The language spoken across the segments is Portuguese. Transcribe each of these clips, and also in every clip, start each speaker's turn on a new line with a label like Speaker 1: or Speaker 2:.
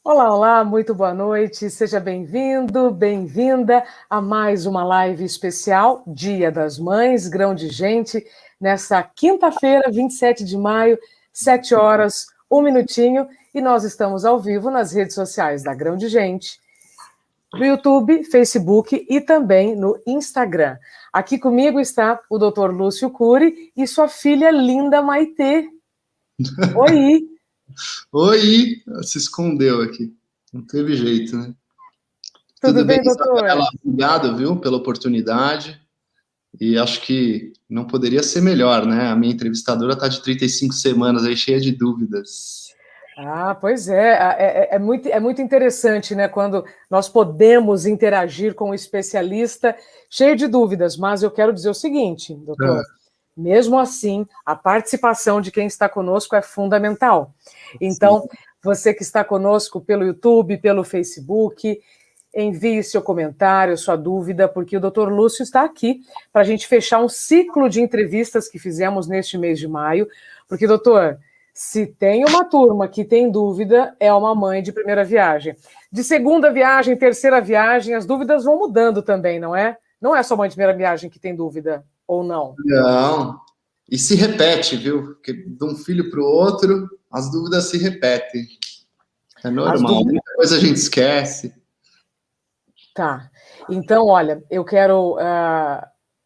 Speaker 1: Olá, olá, muito boa noite, seja bem-vindo, bem-vinda a mais uma live especial, Dia das Mães, Grão de Gente, nessa quinta-feira, 27 de maio, 7 horas, 1 minutinho, e nós estamos ao vivo nas redes sociais da Grão de Gente, no YouTube, Facebook e também no Instagram. Aqui comigo está o Dr. Lúcio Cury e sua filha linda Maitê. Oi!
Speaker 2: Oi, se escondeu aqui. Não teve jeito, né?
Speaker 1: Tudo bem, doutor?
Speaker 2: Isabela? Obrigado, viu, pela oportunidade. E acho que não poderia ser melhor, né? A minha entrevistadora está de 35 semanas aí, cheia de dúvidas.
Speaker 1: Ah, pois é. É muito interessante, né? Quando nós podemos interagir com um especialista cheio de dúvidas. Mas eu quero dizer o seguinte, doutor. Mesmo assim, a participação de quem está conosco é fundamental. Então, você que está conosco pelo YouTube, pelo Facebook, envie seu comentário, sua dúvida, porque o Dr. Lúcio está aqui para a gente fechar um ciclo de entrevistas que fizemos neste mês de maio. Porque, doutor, se tem uma turma que tem dúvida, é uma mãe de primeira viagem. De segunda viagem, terceira viagem, as dúvidas vão mudando também, não é? Não é só mãe de primeira viagem que tem dúvida. Ou não?
Speaker 2: Não. E se repete, viu? Porque de um filho para o outro, as dúvidas se repetem. É normal. Muita coisa a gente esquece.
Speaker 1: Tá. Então, olha, eu quero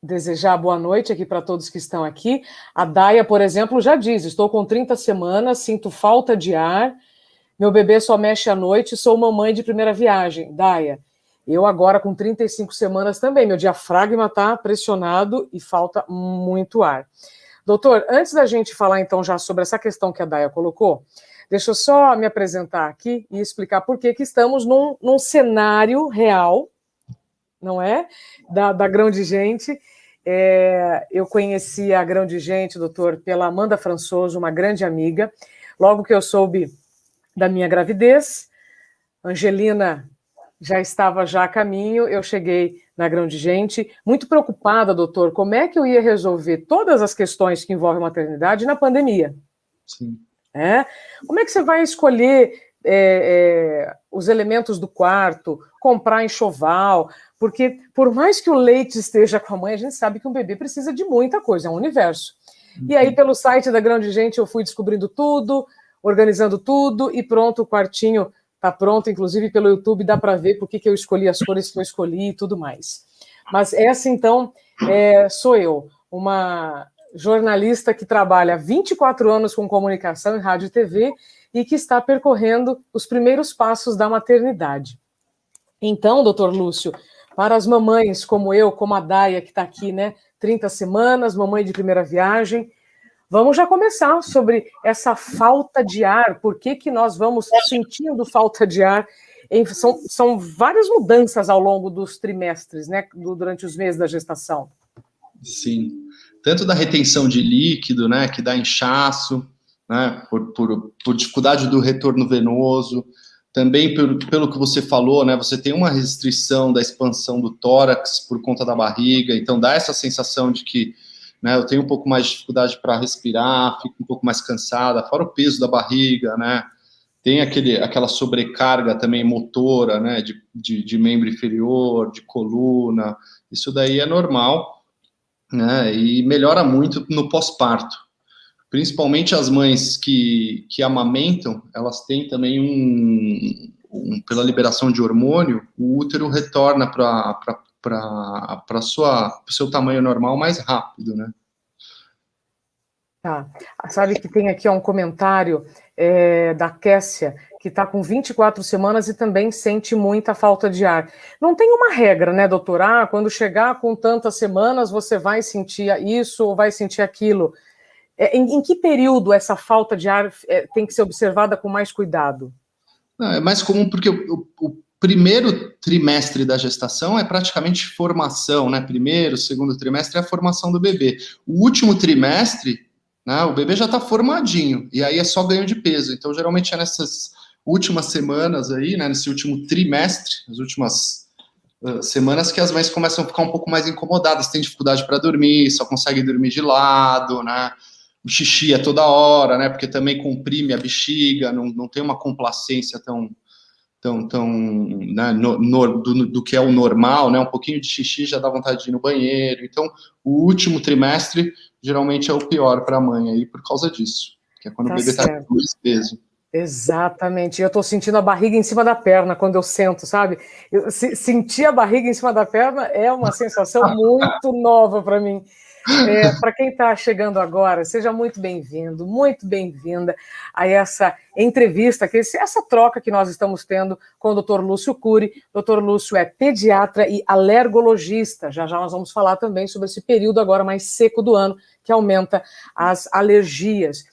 Speaker 1: desejar boa noite aqui para todos que estão aqui. A Daia, por exemplo, já diz: estou com 30 semanas, sinto falta de ar, meu bebê só mexe à noite, sou mamãe de primeira viagem. Daia, eu agora com 35 semanas também, meu diafragma está pressionado e falta muito ar. Doutor, antes da gente falar então já sobre essa questão que a Daia colocou, deixa eu só me apresentar aqui e explicar por que estamos num cenário real, não é? Da Grão de Gente. Eu conheci a Grão de Gente, doutor, pela Amanda Françoso, uma grande amiga. Logo que eu soube da minha gravidez, Angelina já estava a caminho, eu cheguei na Grão de Gente, muito preocupada, doutor, como é que eu ia resolver todas as questões que envolvem maternidade na pandemia?
Speaker 2: Sim.
Speaker 1: Como é que você vai escolher os elementos do quarto, comprar enxoval? Porque por mais que o leite esteja com a mãe, a gente sabe que um bebê precisa de muita coisa, é um universo. E aí, pelo site da Grão de Gente, eu fui descobrindo tudo, organizando tudo, e pronto, o quartinho está pronto, inclusive pelo YouTube dá para ver por que eu escolhi as cores que eu escolhi e tudo mais. Mas essa, então, sou eu, uma jornalista que trabalha há 24 anos com comunicação em rádio e TV e que está percorrendo os primeiros passos da maternidade. Então, doutor Lúcio, para as mamães como eu, como a Daia, que está aqui, né, 30 semanas, mamãe de primeira viagem, vamos já começar sobre essa falta de ar, por que nós vamos sentindo falta de ar? São várias mudanças ao longo dos trimestres, né, durante os meses da gestação.
Speaker 2: Sim, tanto da retenção de líquido, né, que dá inchaço, né, por dificuldade do retorno venoso, também pelo que você falou, né, você tem uma restrição da expansão do tórax por conta da barriga, então dá essa sensação de que, né, eu tenho um pouco mais de dificuldade para respirar, fico um pouco mais cansada, fora o peso da barriga, né, tem aquela sobrecarga também motora, né, de membro inferior, de coluna, isso daí é normal, né, e melhora muito no pós-parto. Principalmente as mães que amamentam, elas têm também pela liberação de hormônio, o útero retorna para o seu tamanho normal mais rápido, né?
Speaker 1: Tá. Sabe que tem aqui um comentário da Kessia, que está com 24 semanas e também sente muita falta de ar. Não tem uma regra, né, doutora? Quando chegar com tantas semanas, você vai sentir isso ou vai sentir aquilo. Em que período essa falta de ar tem que ser observada com mais cuidado?
Speaker 2: Não, é mais comum porque o primeiro trimestre da gestação é praticamente formação, né? Primeiro, segundo trimestre é a formação do bebê. O último trimestre, né, o bebê já está formadinho, e aí é só ganho de peso. Então, geralmente é nessas últimas semanas aí, né, nesse último trimestre, as últimas semanas que as mães começam a ficar um pouco mais incomodadas, têm dificuldade para dormir, só conseguem dormir de lado, né? O xixi é toda hora, né? Porque também comprime a bexiga, não tem uma complacência tão né, do que é o normal, né? Um pouquinho de xixi já dá vontade de ir no banheiro. Então, o último trimestre geralmente é o pior para a mãe aí por causa disso, que é quando o bebê está com peso.
Speaker 1: Exatamente. Eu estou sentindo a barriga em cima da perna quando eu sento, sabe? Sentir a barriga em cima da perna é uma sensação muito nova para mim. Para quem está chegando agora, seja muito bem-vindo, muito bem-vinda a essa entrevista, essa troca que nós estamos tendo com o Dr. Lúcio Cury. Dr. Lúcio é pediatra e alergologista. Já já nós vamos falar também sobre esse período agora mais seco do ano, que aumenta as alergias.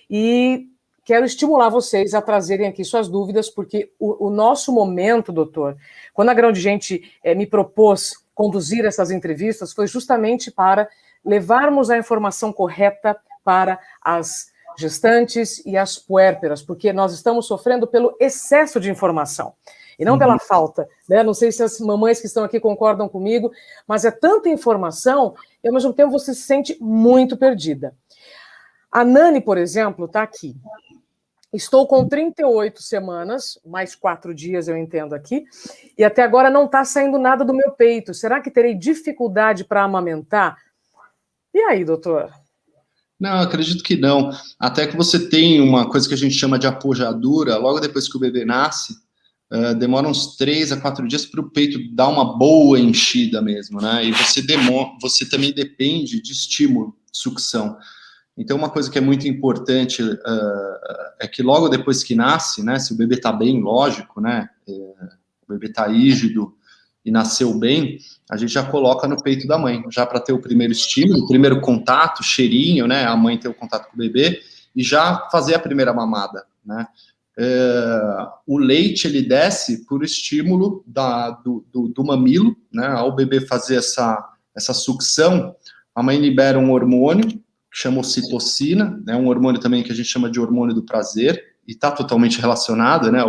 Speaker 1: E quero estimular vocês a trazerem aqui suas dúvidas, porque o nosso momento, doutor, quando a Grão de Gente me propôs conduzir essas entrevistas, foi justamente para levarmos a informação correta para as gestantes e as puérperas, porque nós estamos sofrendo pelo excesso de informação, e não pela falta, né? Não sei se as mamães que estão aqui concordam comigo, mas é tanta informação, e ao mesmo tempo você se sente muito perdida. A Nani, por exemplo, está aqui. Estou com 38 semanas, mais 4 dias eu entendo aqui, e até agora não está saindo nada do meu peito. Será que terei dificuldade para amamentar? E aí, doutor?
Speaker 2: Não, acredito que não. Até que você tem uma coisa que a gente chama de apojadura, logo depois que o bebê nasce, demora uns 3 a 4 dias para o peito dar uma boa enchida mesmo, né? E você também depende de estímulo, sucção. Então, uma coisa que é muito importante é que logo depois que nasce, né, se o bebê está bem, lógico, né, o bebê está rígido e nasceu bem, a gente já coloca no peito da mãe, já para ter o primeiro estímulo, o primeiro contato, cheirinho, né, a mãe ter o contato com o bebê e já fazer a primeira mamada, né. O leite, ele desce por estímulo do mamilo, né, ao bebê fazer essa sucção, a mãe libera um hormônio, que chama ocitocina, né, um hormônio também que a gente chama de hormônio do prazer, e está totalmente relacionado, né,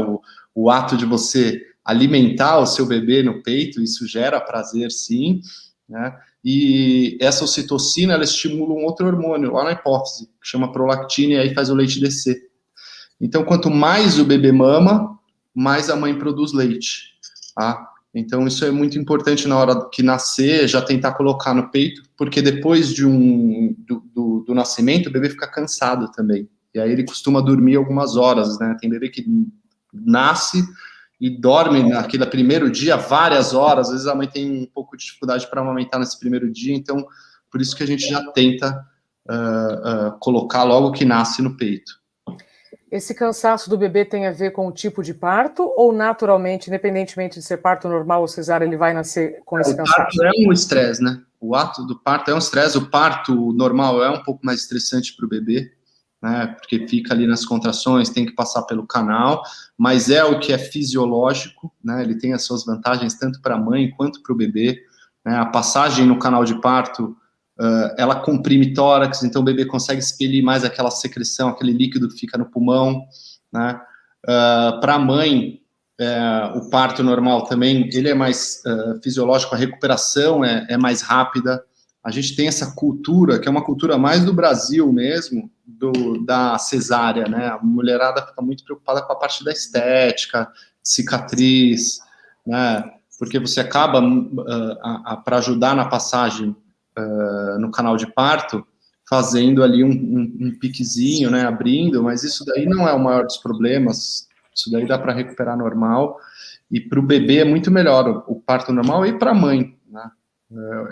Speaker 2: o ato de você alimentar o seu bebê no peito, isso gera prazer, sim, né, e essa ocitocina, ela estimula um outro hormônio lá na hipófise, que chama prolactina, e aí faz o leite descer. Então, quanto mais o bebê mama, mais a mãe produz leite, tá? Então, isso é muito importante na hora que nascer, já tentar colocar no peito, porque depois do nascimento, o bebê fica cansado também. E aí ele costuma dormir algumas horas, né? Tem bebê que nasce e dorme naquele primeiro dia várias horas. Às vezes a mãe tem um pouco de dificuldade para amamentar nesse primeiro dia. Então, por isso que a gente já tenta colocar logo que nasce no peito.
Speaker 1: Esse cansaço do bebê tem a ver com o tipo de parto ou naturalmente, independentemente de ser parto normal ou cesárea, ele vai nascer com esse cansaço?
Speaker 2: O parto é um estresse, né? O ato do parto é um estresse. O parto normal é um pouco mais estressante para o bebê, né? Porque fica ali nas contrações, tem que passar pelo canal, mas é o que é fisiológico, né? Ele tem as suas vantagens tanto para a mãe quanto para o bebê, né? A passagem no canal de parto, ela comprime tórax, então o bebê consegue expelir mais aquela secreção, aquele líquido que fica no pulmão, né? Para a mãe, o parto normal também, ele é mais fisiológico, a recuperação é mais rápida. A gente tem essa cultura, que é uma cultura mais do Brasil mesmo, da cesárea, né? A mulherada fica muito preocupada com a parte da estética, cicatriz, né? Porque você acaba, para ajudar na passagem no canal de parto, fazendo ali um piquezinho, né, abrindo, mas isso daí não é o maior dos problemas, isso daí dá para recuperar normal, e para o bebê é muito melhor o parto normal, e para a mãe, né,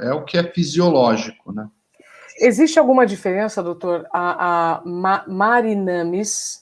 Speaker 2: é o que é fisiológico, né.
Speaker 1: Existe alguma diferença, doutor? A Marinamis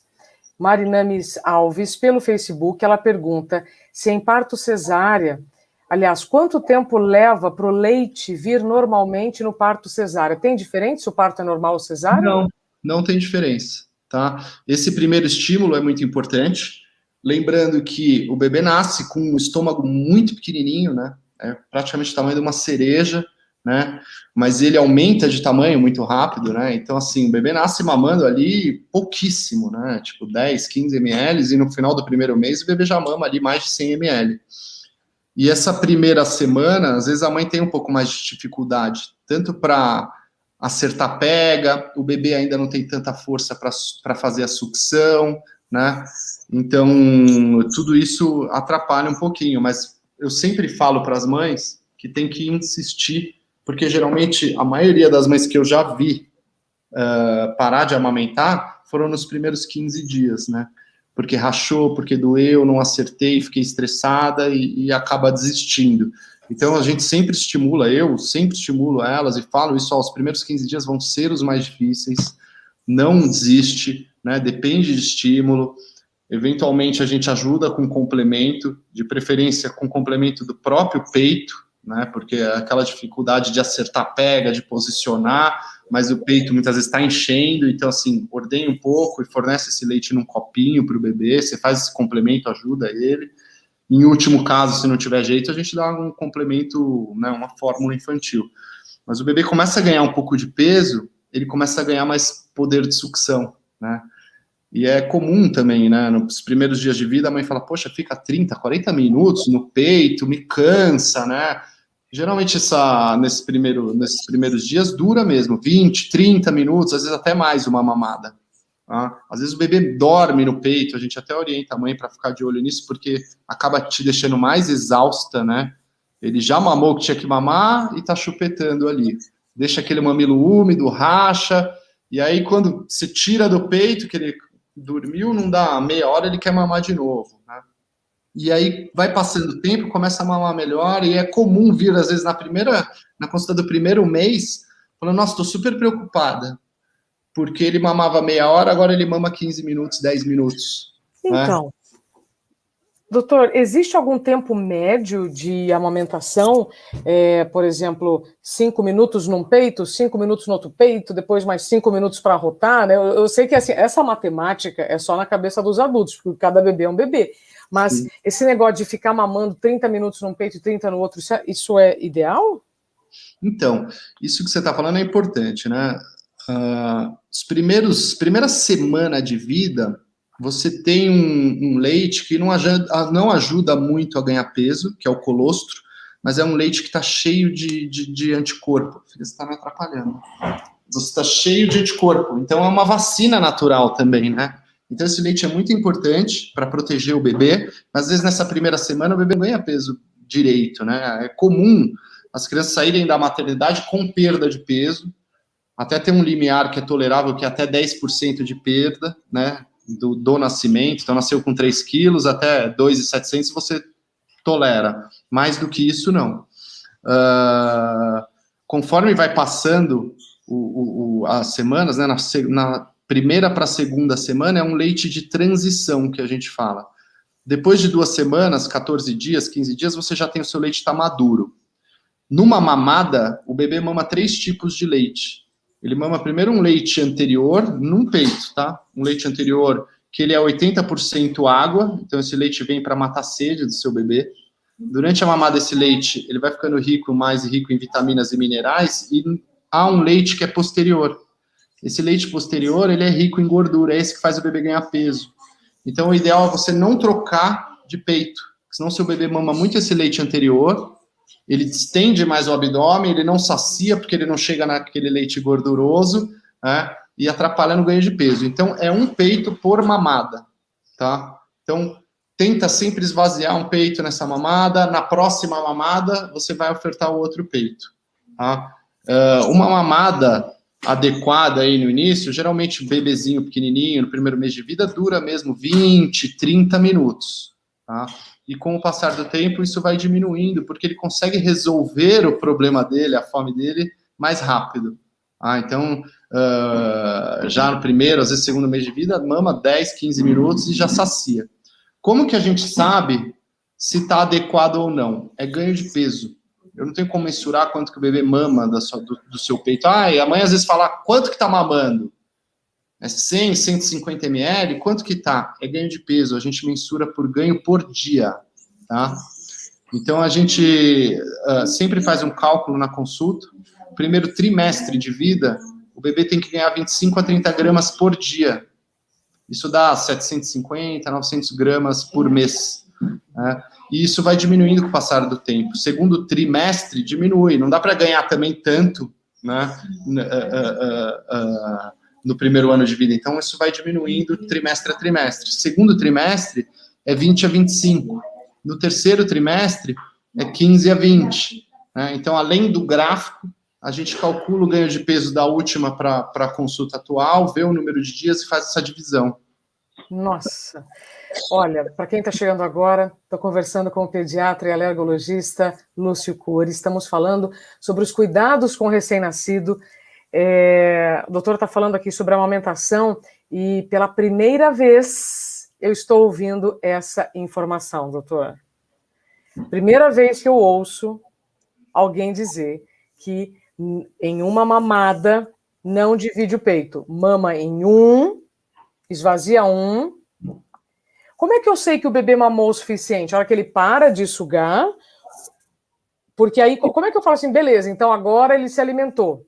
Speaker 1: Alves, pelo Facebook, ela pergunta se em parto cesárea, aliás, quanto tempo leva para o leite vir normalmente no parto cesárea? Tem diferença se o parto é normal ou cesárea?
Speaker 2: Não tem diferença, tá? Esse primeiro estímulo é muito importante, lembrando que o bebê nasce com um estômago muito pequenininho, né? É praticamente o tamanho de uma cereja, né? Mas ele aumenta de tamanho muito rápido, né? Então, assim, o bebê nasce mamando ali pouquíssimo, né? Tipo 10, 15 ml, e no final do primeiro mês o bebê já mama ali mais de 100 ml. E essa primeira semana, às vezes a mãe tem um pouco mais de dificuldade, tanto para acertar pega, o bebê ainda não tem tanta força para fazer a sucção, né? Então, tudo isso atrapalha um pouquinho, mas eu sempre falo para as mães que tem que insistir, porque geralmente a maioria das mães que eu já vi parar de amamentar foram nos primeiros 15 dias, né? Porque rachou, porque doeu, não acertei, fiquei estressada e acaba desistindo. Então, a gente sempre estimula, eu sempre estimulo elas e falo isso, ó, os primeiros 15 dias vão ser os mais difíceis, não desiste, né? Depende de estímulo. Eventualmente, a gente ajuda com complemento, de preferência com complemento do próprio peito, né? Porque é aquela dificuldade de acertar pega, de posicionar, mas o peito muitas vezes está enchendo, então, assim, ordenha um pouco e fornece esse leite num copinho para o bebê, você faz esse complemento, ajuda ele. Em último caso, se não tiver jeito, a gente dá um complemento, né, uma fórmula infantil. Mas o bebê começa a ganhar um pouco de peso, ele começa a ganhar mais poder de sucção, né? E é comum também, né, nos primeiros dias de vida, a mãe fala, poxa, fica 30, 40 minutos no peito, me cansa, né? Geralmente nesses primeiros dias dura mesmo, 20, 30 minutos, às vezes até mais uma mamada. Tá? Às vezes o bebê dorme no peito, a gente até orienta a mãe para ficar de olho nisso, porque acaba te deixando mais exausta, né? Ele já mamou o que tinha que mamar e tá chupetando ali. Deixa aquele mamilo úmido, racha, e aí quando você tira do peito, que ele dormiu, não dá meia hora, ele quer mamar de novo, né? E aí vai passando o tempo, começa a mamar melhor, e é comum vir, às vezes, na consulta do primeiro mês, falando, nossa, tô super preocupada, porque ele mamava meia hora, agora ele mama 15 minutos, 10 minutos.
Speaker 1: Então, né? Doutor, existe algum tempo médio de amamentação? Por exemplo, 5 minutos num peito, 5 minutos no outro peito, depois mais 5 minutos para rotar, né? Eu sei que assim, essa matemática é só na cabeça dos adultos, porque cada bebê é um bebê. Mas sim, esse negócio de ficar mamando 30 minutos num peito e 30 no outro, isso é ideal?
Speaker 2: Então, isso que você está falando é importante, né? Primeira semana de vida, você tem um leite que não ajuda muito a ganhar peso, que é o colostro, mas é um leite que está cheio de anticorpo. Você está me atrapalhando. Você está cheio de anticorpo. Então, é uma vacina natural também, né? Então, esse leite é muito importante para proteger o bebê. Às vezes, nessa primeira semana, o bebê ganha peso direito, né? É comum as crianças saírem da maternidade com perda de peso, até ter um limiar que é tolerável, que é até 10% de perda, né? Do nascimento. Então, nasceu com 3 quilos, até 2.700 você tolera. Mais do que isso, não. Conforme vai passando as semanas, né, na primeira para a segunda semana, é um leite de transição que a gente fala. Depois de 2 semanas, 14 dias, 15 dias, você já tem o seu leite tá maduro. Numa mamada, o bebê mama 3 tipos de leite. Ele mama primeiro um leite anterior, num peito, tá? Um leite anterior que ele é 80% água, então esse leite vem para matar a sede do seu bebê. Durante a mamada, esse leite, ele vai ficando mais rico em vitaminas e minerais, e há um leite que é posterior. Esse leite posterior, ele é rico em gordura, é esse que faz o bebê ganhar peso. Então, o ideal é você não trocar de peito, senão seu bebê mama muito esse leite anterior, ele distende mais o abdômen, ele não sacia, porque ele não chega naquele leite gorduroso, né, e atrapalha no ganho de peso. Então, é um peito por mamada, tá? Então, tenta sempre esvaziar um peito nessa mamada, na próxima mamada, você vai ofertar o outro peito, tá? Uma mamada adequada aí no início, geralmente bebezinho pequenininho, no primeiro mês de vida, dura mesmo 20, 30 minutos, tá? E com o passar do tempo, isso vai diminuindo, porque ele consegue resolver o problema dele, a fome dele, mais rápido. Então, já no primeiro, às vezes segundo mês de vida, mama 10, 15 minutos e já sacia. Como que a gente sabe se está adequado ou não? É ganho de peso. Eu não tenho como mensurar quanto que o bebê mama do seu peito. E a mãe às vezes fala, quanto que está mamando? É 100, 150 ml? Quanto que tá? É ganho de peso. A gente mensura por ganho por dia, tá? Então, a gente sempre faz um cálculo na consulta. Primeiro trimestre de vida, o bebê tem que ganhar 25 a 30 gramas por dia. Isso dá 750, 900 gramas por mês, né? E isso vai diminuindo com o passar do tempo. Segundo trimestre, diminui. Não dá para ganhar também tanto, né? no primeiro ano de vida. Então, isso vai diminuindo trimestre a trimestre. Segundo trimestre é 20 a 25. No terceiro trimestre é 15 a 20. Né? Então, além do gráfico, a gente calcula o ganho de peso da última para a consulta atual, vê o número de dias e faz essa divisão.
Speaker 1: Nossa! Olha, para quem está chegando agora, estou conversando com o pediatra e alergologista Lúcio Cury. Estamos falando sobre os cuidados com o recém-nascido. O doutor está falando aqui sobre a amamentação e pela primeira vez eu estou ouvindo essa informação, doutor. Primeira vez que eu ouço alguém dizer que em uma mamada não divide o peito. Mama em um, esvazia um. Como é que eu sei que o bebê mamou o suficiente? A hora que ele para de sugar, porque aí, como é que eu falo assim, beleza, então agora ele se alimentou.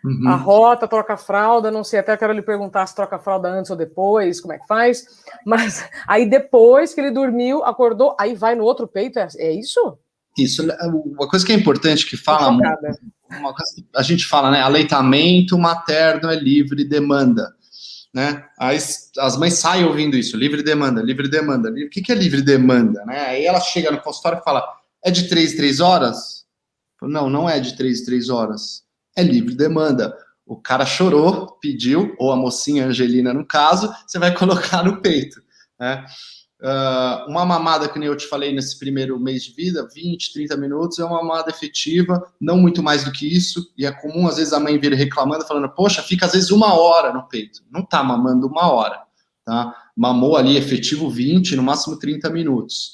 Speaker 1: Uhum. A rota, troca a fralda, não sei, até quero lhe perguntar se troca a fralda antes ou depois, como é que faz, mas aí depois que ele dormiu, acordou, aí vai no outro peito, é isso?
Speaker 2: Isso, uma coisa que é importante que fala, uma coisa que a gente fala, né, aleitamento materno é livre demanda. Né? As mães saem ouvindo isso, livre demanda, livre demanda. O que é livre demanda? Né? Aí ela chega no consultório e fala, é de 3 em 3 horas? Não, não é de 3 em 3 horas. É livre demanda. O cara chorou, pediu, ou a mocinha Angelina, no caso, você vai colocar no peito. Né? Uma mamada, que nem eu te falei nesse primeiro mês de vida, 20, 30 minutos, é uma mamada efetiva, não muito mais do que isso, e é comum, às vezes, a mãe vir reclamando, falando, poxa, fica às vezes 1 hora no peito. Não tá mamando 1 hora, tá? Mamou ali efetivo 20, no máximo 30 minutos.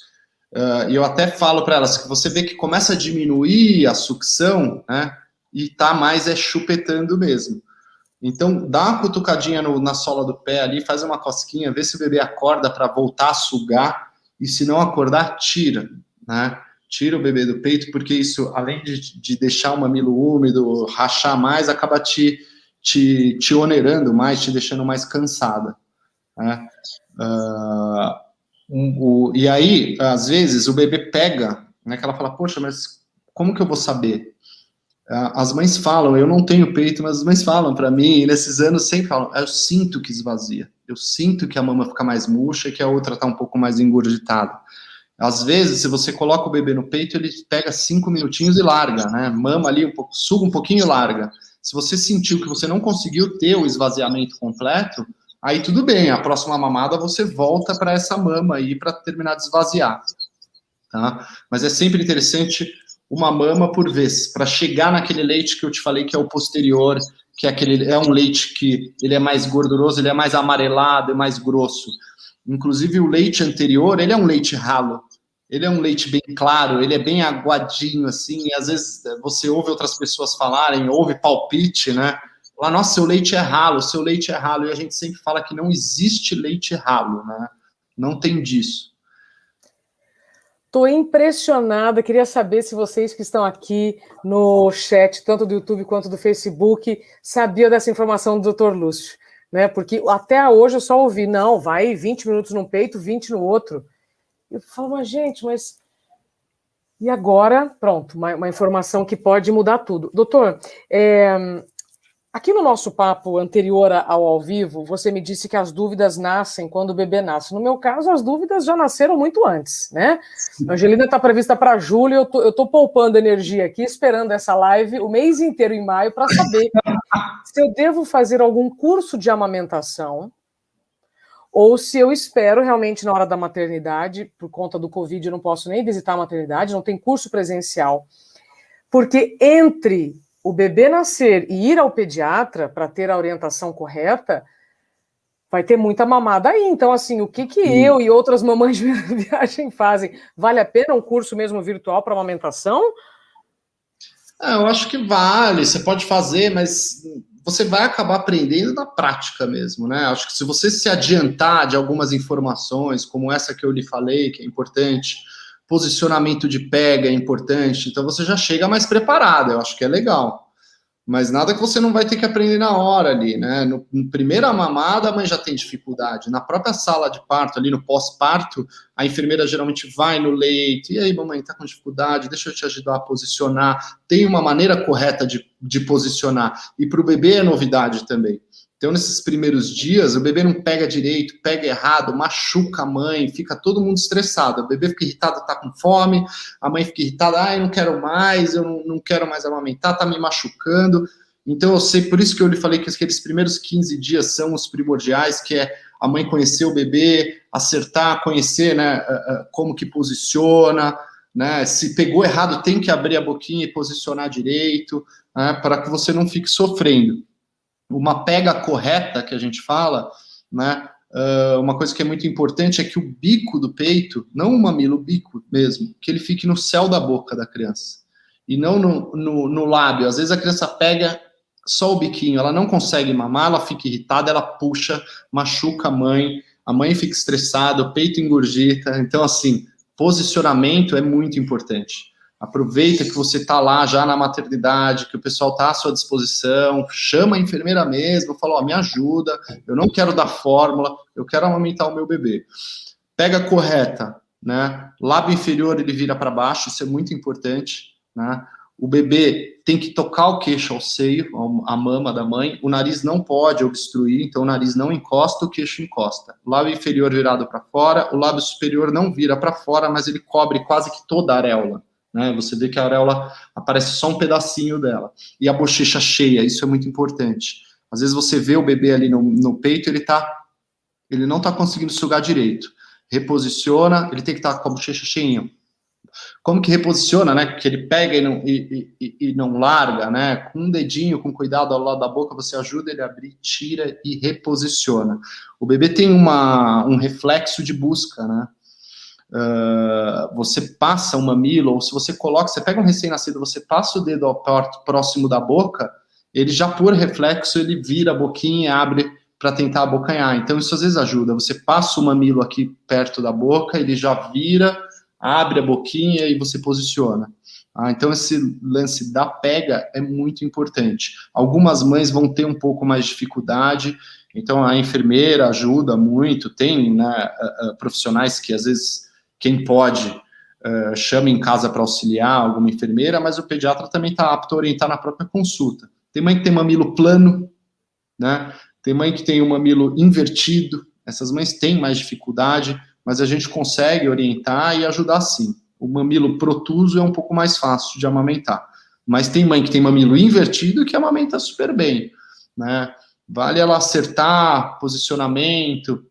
Speaker 2: E eu até falo para elas que você vê que começa a diminuir a sucção, né? E tá mais chupetando mesmo. Então, dá uma cutucadinha na sola do pé ali, faz uma cosquinha, vê se o bebê acorda para voltar a sugar, e se não acordar, tira, né? Tira o bebê do peito, porque isso, além de deixar o mamilo úmido, rachar mais, acaba te onerando mais, te deixando mais cansada. Né? E aí, às vezes, o bebê pega, né, que ela fala, poxa, mas como que eu vou saber? As mães falam, eu não tenho peito, mas as mães falam para mim, e nesses anos sempre falam, eu sinto que esvazia, eu sinto que a mama fica mais murcha e que a outra está um pouco mais engurgitada. Às vezes, se você coloca o bebê no peito, ele pega 5 minutinhos e larga, né? Mama ali, suga um pouquinho e larga. Se você sentiu que você não conseguiu ter o esvaziamento completo, aí tudo bem, a próxima mamada você volta para essa mama aí para terminar de esvaziar. Tá? Mas é sempre interessante uma mama por vez, para chegar naquele leite que eu te falei que é o posterior, que é um leite que ele é mais gorduroso, ele é mais amarelado, é mais grosso. Inclusive o leite anterior, ele é um leite ralo, ele é um leite bem claro, ele é bem aguadinho, assim, e às vezes você ouve outras pessoas falarem, ouve palpite, né? Lá, nossa, seu leite é ralo, seu leite é ralo, e a gente sempre fala que não existe leite ralo, né? Não tem disso.
Speaker 1: Estou impressionada, queria saber se vocês que estão aqui no chat, tanto do YouTube quanto do Facebook, sabiam dessa informação do Dr. Lúcio, né? Porque até hoje eu só ouvi, não, vai 20 minutos num peito, 20 no outro. Eu falo, mas gente, mas... E agora, pronto, uma informação que pode mudar tudo. Doutor, aqui no nosso papo anterior ao vivo, você me disse que as dúvidas nascem quando o bebê nasce. No meu caso, as dúvidas já nasceram muito antes, né? A Angelina está prevista para julho, eu estou poupando energia aqui, esperando essa live o mês inteiro em maio para saber se eu devo fazer algum curso de amamentação ou se eu espero realmente na hora da maternidade, por conta do Covid, eu não posso nem visitar a maternidade, não tem curso presencial. Porque entre o bebê nascer e ir ao pediatra para ter a orientação correta, vai ter muita mamada aí. Então, assim, o que eu e outras mamães de viagem fazem? Vale a pena um curso mesmo virtual para amamentação?
Speaker 2: Eu acho que vale, você pode fazer, mas você vai acabar aprendendo na prática mesmo, né? Acho que se você se adiantar de algumas informações, como essa que eu lhe falei, que é importante, posicionamento de pega é importante, então você já chega mais preparado, eu acho que é legal. Mas nada que você não vai ter que aprender na hora ali, né? No primeira mamada, a mãe já tem dificuldade. Na própria sala de parto, ali no pós-parto, a enfermeira geralmente vai no leito. E aí, mamãe, tá com dificuldade? Deixa eu te ajudar a posicionar. Tem uma maneira correta de posicionar. E para o bebê é novidade também. Então, nesses primeiros dias, o bebê não pega direito, pega errado, machuca a mãe, fica todo mundo estressado. O bebê fica irritado, tá com fome, a mãe fica irritada, eu não quero mais, eu não quero mais amamentar, tá me machucando. Então, eu sei, por isso que eu lhe falei que aqueles primeiros 15 dias são os primordiais, que é a mãe conhecer o bebê, acertar, conhecer, né, como que posiciona, né, se pegou errado, tem que abrir a boquinha e posicionar direito, né, para que você não fique sofrendo. Uma pega correta, que a gente fala, né, uma coisa que é muito importante é que o bico do peito, não o mamilo, o bico mesmo, que ele fique no céu da boca da criança, e não no lábio. Às vezes a criança pega só o biquinho, ela não consegue mamar, ela fica irritada, ela puxa, machuca a mãe fica estressada, o peito engurgita. Então, assim, posicionamento é muito importante. Aproveita que você está lá já na maternidade, que o pessoal está à sua disposição, chama a enfermeira mesmo, fala, me ajuda, eu não quero dar fórmula, eu quero amamentar o meu bebê. Pega correta, né? Lábio inferior ele vira para baixo, isso é muito importante, né? O bebê tem que tocar o queixo ao seio, a mama da mãe, o nariz não pode obstruir, então o nariz não encosta, o queixo encosta. O lábio inferior virado para fora, o lábio superior não vira para fora, mas ele cobre quase que toda a areola. Né? Você vê que a areola aparece só um pedacinho dela. E a bochecha cheia, isso é muito importante. Às vezes você vê o bebê ali no peito, ele não está conseguindo sugar direito. Reposiciona, ele tem que estar com a bochecha cheinha. Como que reposiciona, né? Que ele pega e não larga, né? Com um dedinho, com cuidado ao lado da boca, você ajuda ele a abrir, tira e reposiciona. O bebê tem um reflexo de busca, né? Você passa o mamilo, ou se você pega um recém-nascido, você passa o dedo ao próximo da boca, ele já por reflexo, ele vira a boquinha e abre para tentar abocanhar. Então isso às vezes ajuda. Você passa o mamilo aqui perto da boca, ele já vira, abre a boquinha e você posiciona. Então esse lance da pega é muito importante. Algumas mães vão ter um pouco mais de dificuldade, então a enfermeira ajuda muito, tem, né, profissionais que às vezes quem pode chama em casa para auxiliar alguma enfermeira, mas o pediatra também está apto a orientar na própria consulta. Tem mãe que tem mamilo plano, né? Tem mãe que tem o mamilo invertido, essas mães têm mais dificuldade, mas a gente consegue orientar e ajudar sim. O mamilo protuso é um pouco mais fácil de amamentar, mas tem mãe que tem mamilo invertido que amamenta super bem, né? Vale ela acertar posicionamento.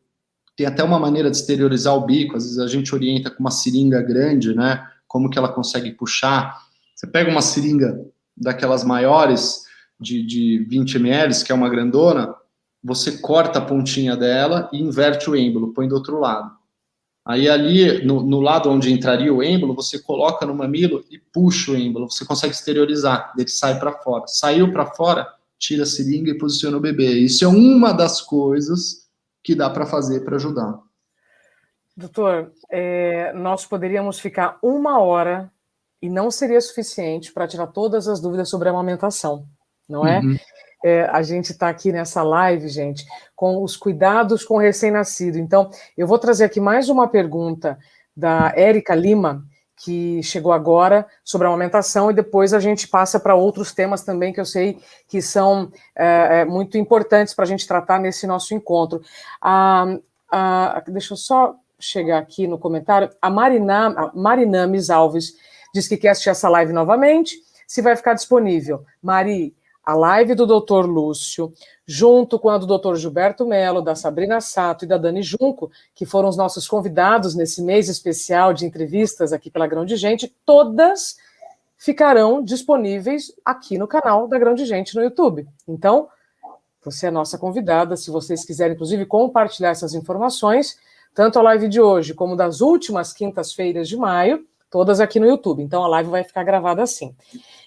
Speaker 2: Tem até uma maneira de exteriorizar o bico, às vezes a gente orienta com uma seringa grande, né? Como que ela consegue puxar. Você pega uma seringa daquelas maiores, de 20 ml, que é uma grandona, você corta a pontinha dela e inverte o êmbolo, põe do outro lado. Aí ali, no lado onde entraria o êmbolo, você coloca no mamilo e puxa o êmbolo, você consegue exteriorizar, ele sai para fora. Saiu para fora, tira a seringa e posiciona o bebê. Isso é uma das coisas que dá para fazer para ajudar.
Speaker 1: Doutor, nós poderíamos ficar 1 hora e não seria suficiente para tirar todas as dúvidas sobre a amamentação, não é?
Speaker 2: Uhum.
Speaker 1: A gente está aqui nessa live, gente, com os cuidados com o recém-nascido. Então, eu vou trazer aqui mais uma pergunta da Érica Lima, que chegou agora, sobre a amamentação, e depois a gente passa para outros temas também que eu sei que são muito importantes para a gente tratar nesse nosso encontro. Deixa eu só chegar aqui no comentário. A Marinames Alves diz que quer assistir essa live novamente, se vai ficar disponível. Mari, a live do Dr. Lúcio, junto com a do Dr. Gilberto Mello, da Sabrina Sato e da Dani Junco, que foram os nossos convidados nesse mês especial de entrevistas aqui pela Grão de Gente, todas ficarão disponíveis aqui no canal da Grão de Gente no YouTube. Então, você é nossa convidada, se vocês quiserem, inclusive, compartilhar essas informações, tanto a live de hoje como das últimas quintas-feiras de maio, todas aqui no YouTube. Então, a live vai ficar gravada assim.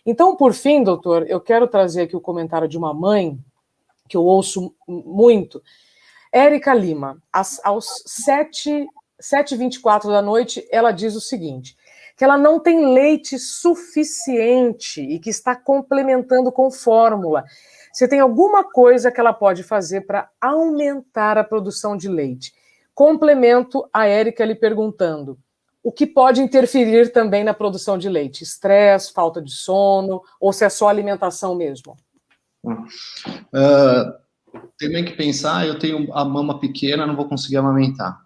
Speaker 1: Então, por fim, doutor, eu quero trazer aqui o comentário de uma mãe que eu ouço muito. Érica Lima, aos 7h24 da noite, ela diz o seguinte, que ela não tem leite suficiente e que está complementando com fórmula. Você tem alguma coisa que ela pode fazer para aumentar a produção de leite? Complemento a Érica lhe perguntando, o que pode interferir também na produção de leite? Estresse, falta de sono, ou se é só alimentação mesmo?
Speaker 2: Também que pensar, eu tenho a mama pequena, não vou conseguir amamentar.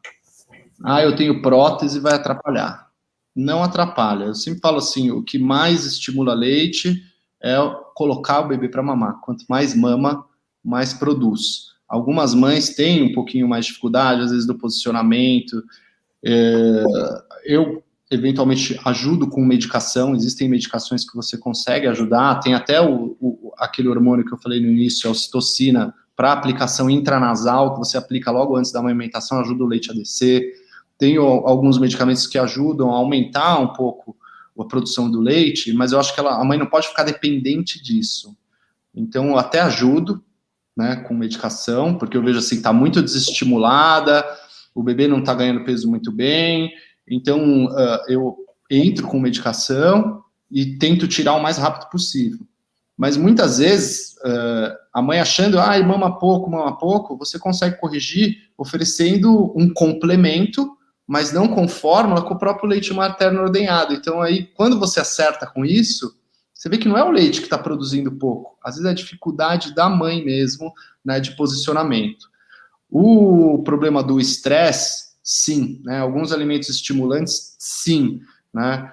Speaker 2: Eu tenho prótese, vai atrapalhar. Não atrapalha. Eu sempre falo assim, o que mais estimula leite é colocar o bebê para mamar. Quanto mais mama, mais produz. Algumas mães têm um pouquinho mais de dificuldade, às vezes, do posicionamento. Eu, eventualmente, ajudo com medicação. Existem medicações que você consegue ajudar. Tem até aquele hormônio que eu falei no início, a ocitocina, para aplicação intranasal, que você aplica logo antes da amamentação, ajuda o leite a descer. Tem alguns medicamentos que ajudam a aumentar um pouco a produção do leite, mas eu acho que a mãe não pode ficar dependente disso. Então, eu até ajudo, né, com medicação, porque eu vejo assim, está muito desestimulada, o bebê não está ganhando peso muito bem, então eu entro com medicação e tento tirar o mais rápido possível. Mas muitas vezes, a mãe achando, mama pouco, você consegue corrigir oferecendo um complemento, mas não com fórmula, com o próprio leite materno ordenhado. Então, aí, quando você acerta com isso, você vê que não é o leite que está produzindo pouco. Às vezes é a dificuldade da mãe mesmo, né, de posicionamento. O problema do estresse, sim, né, alguns alimentos estimulantes, sim, né,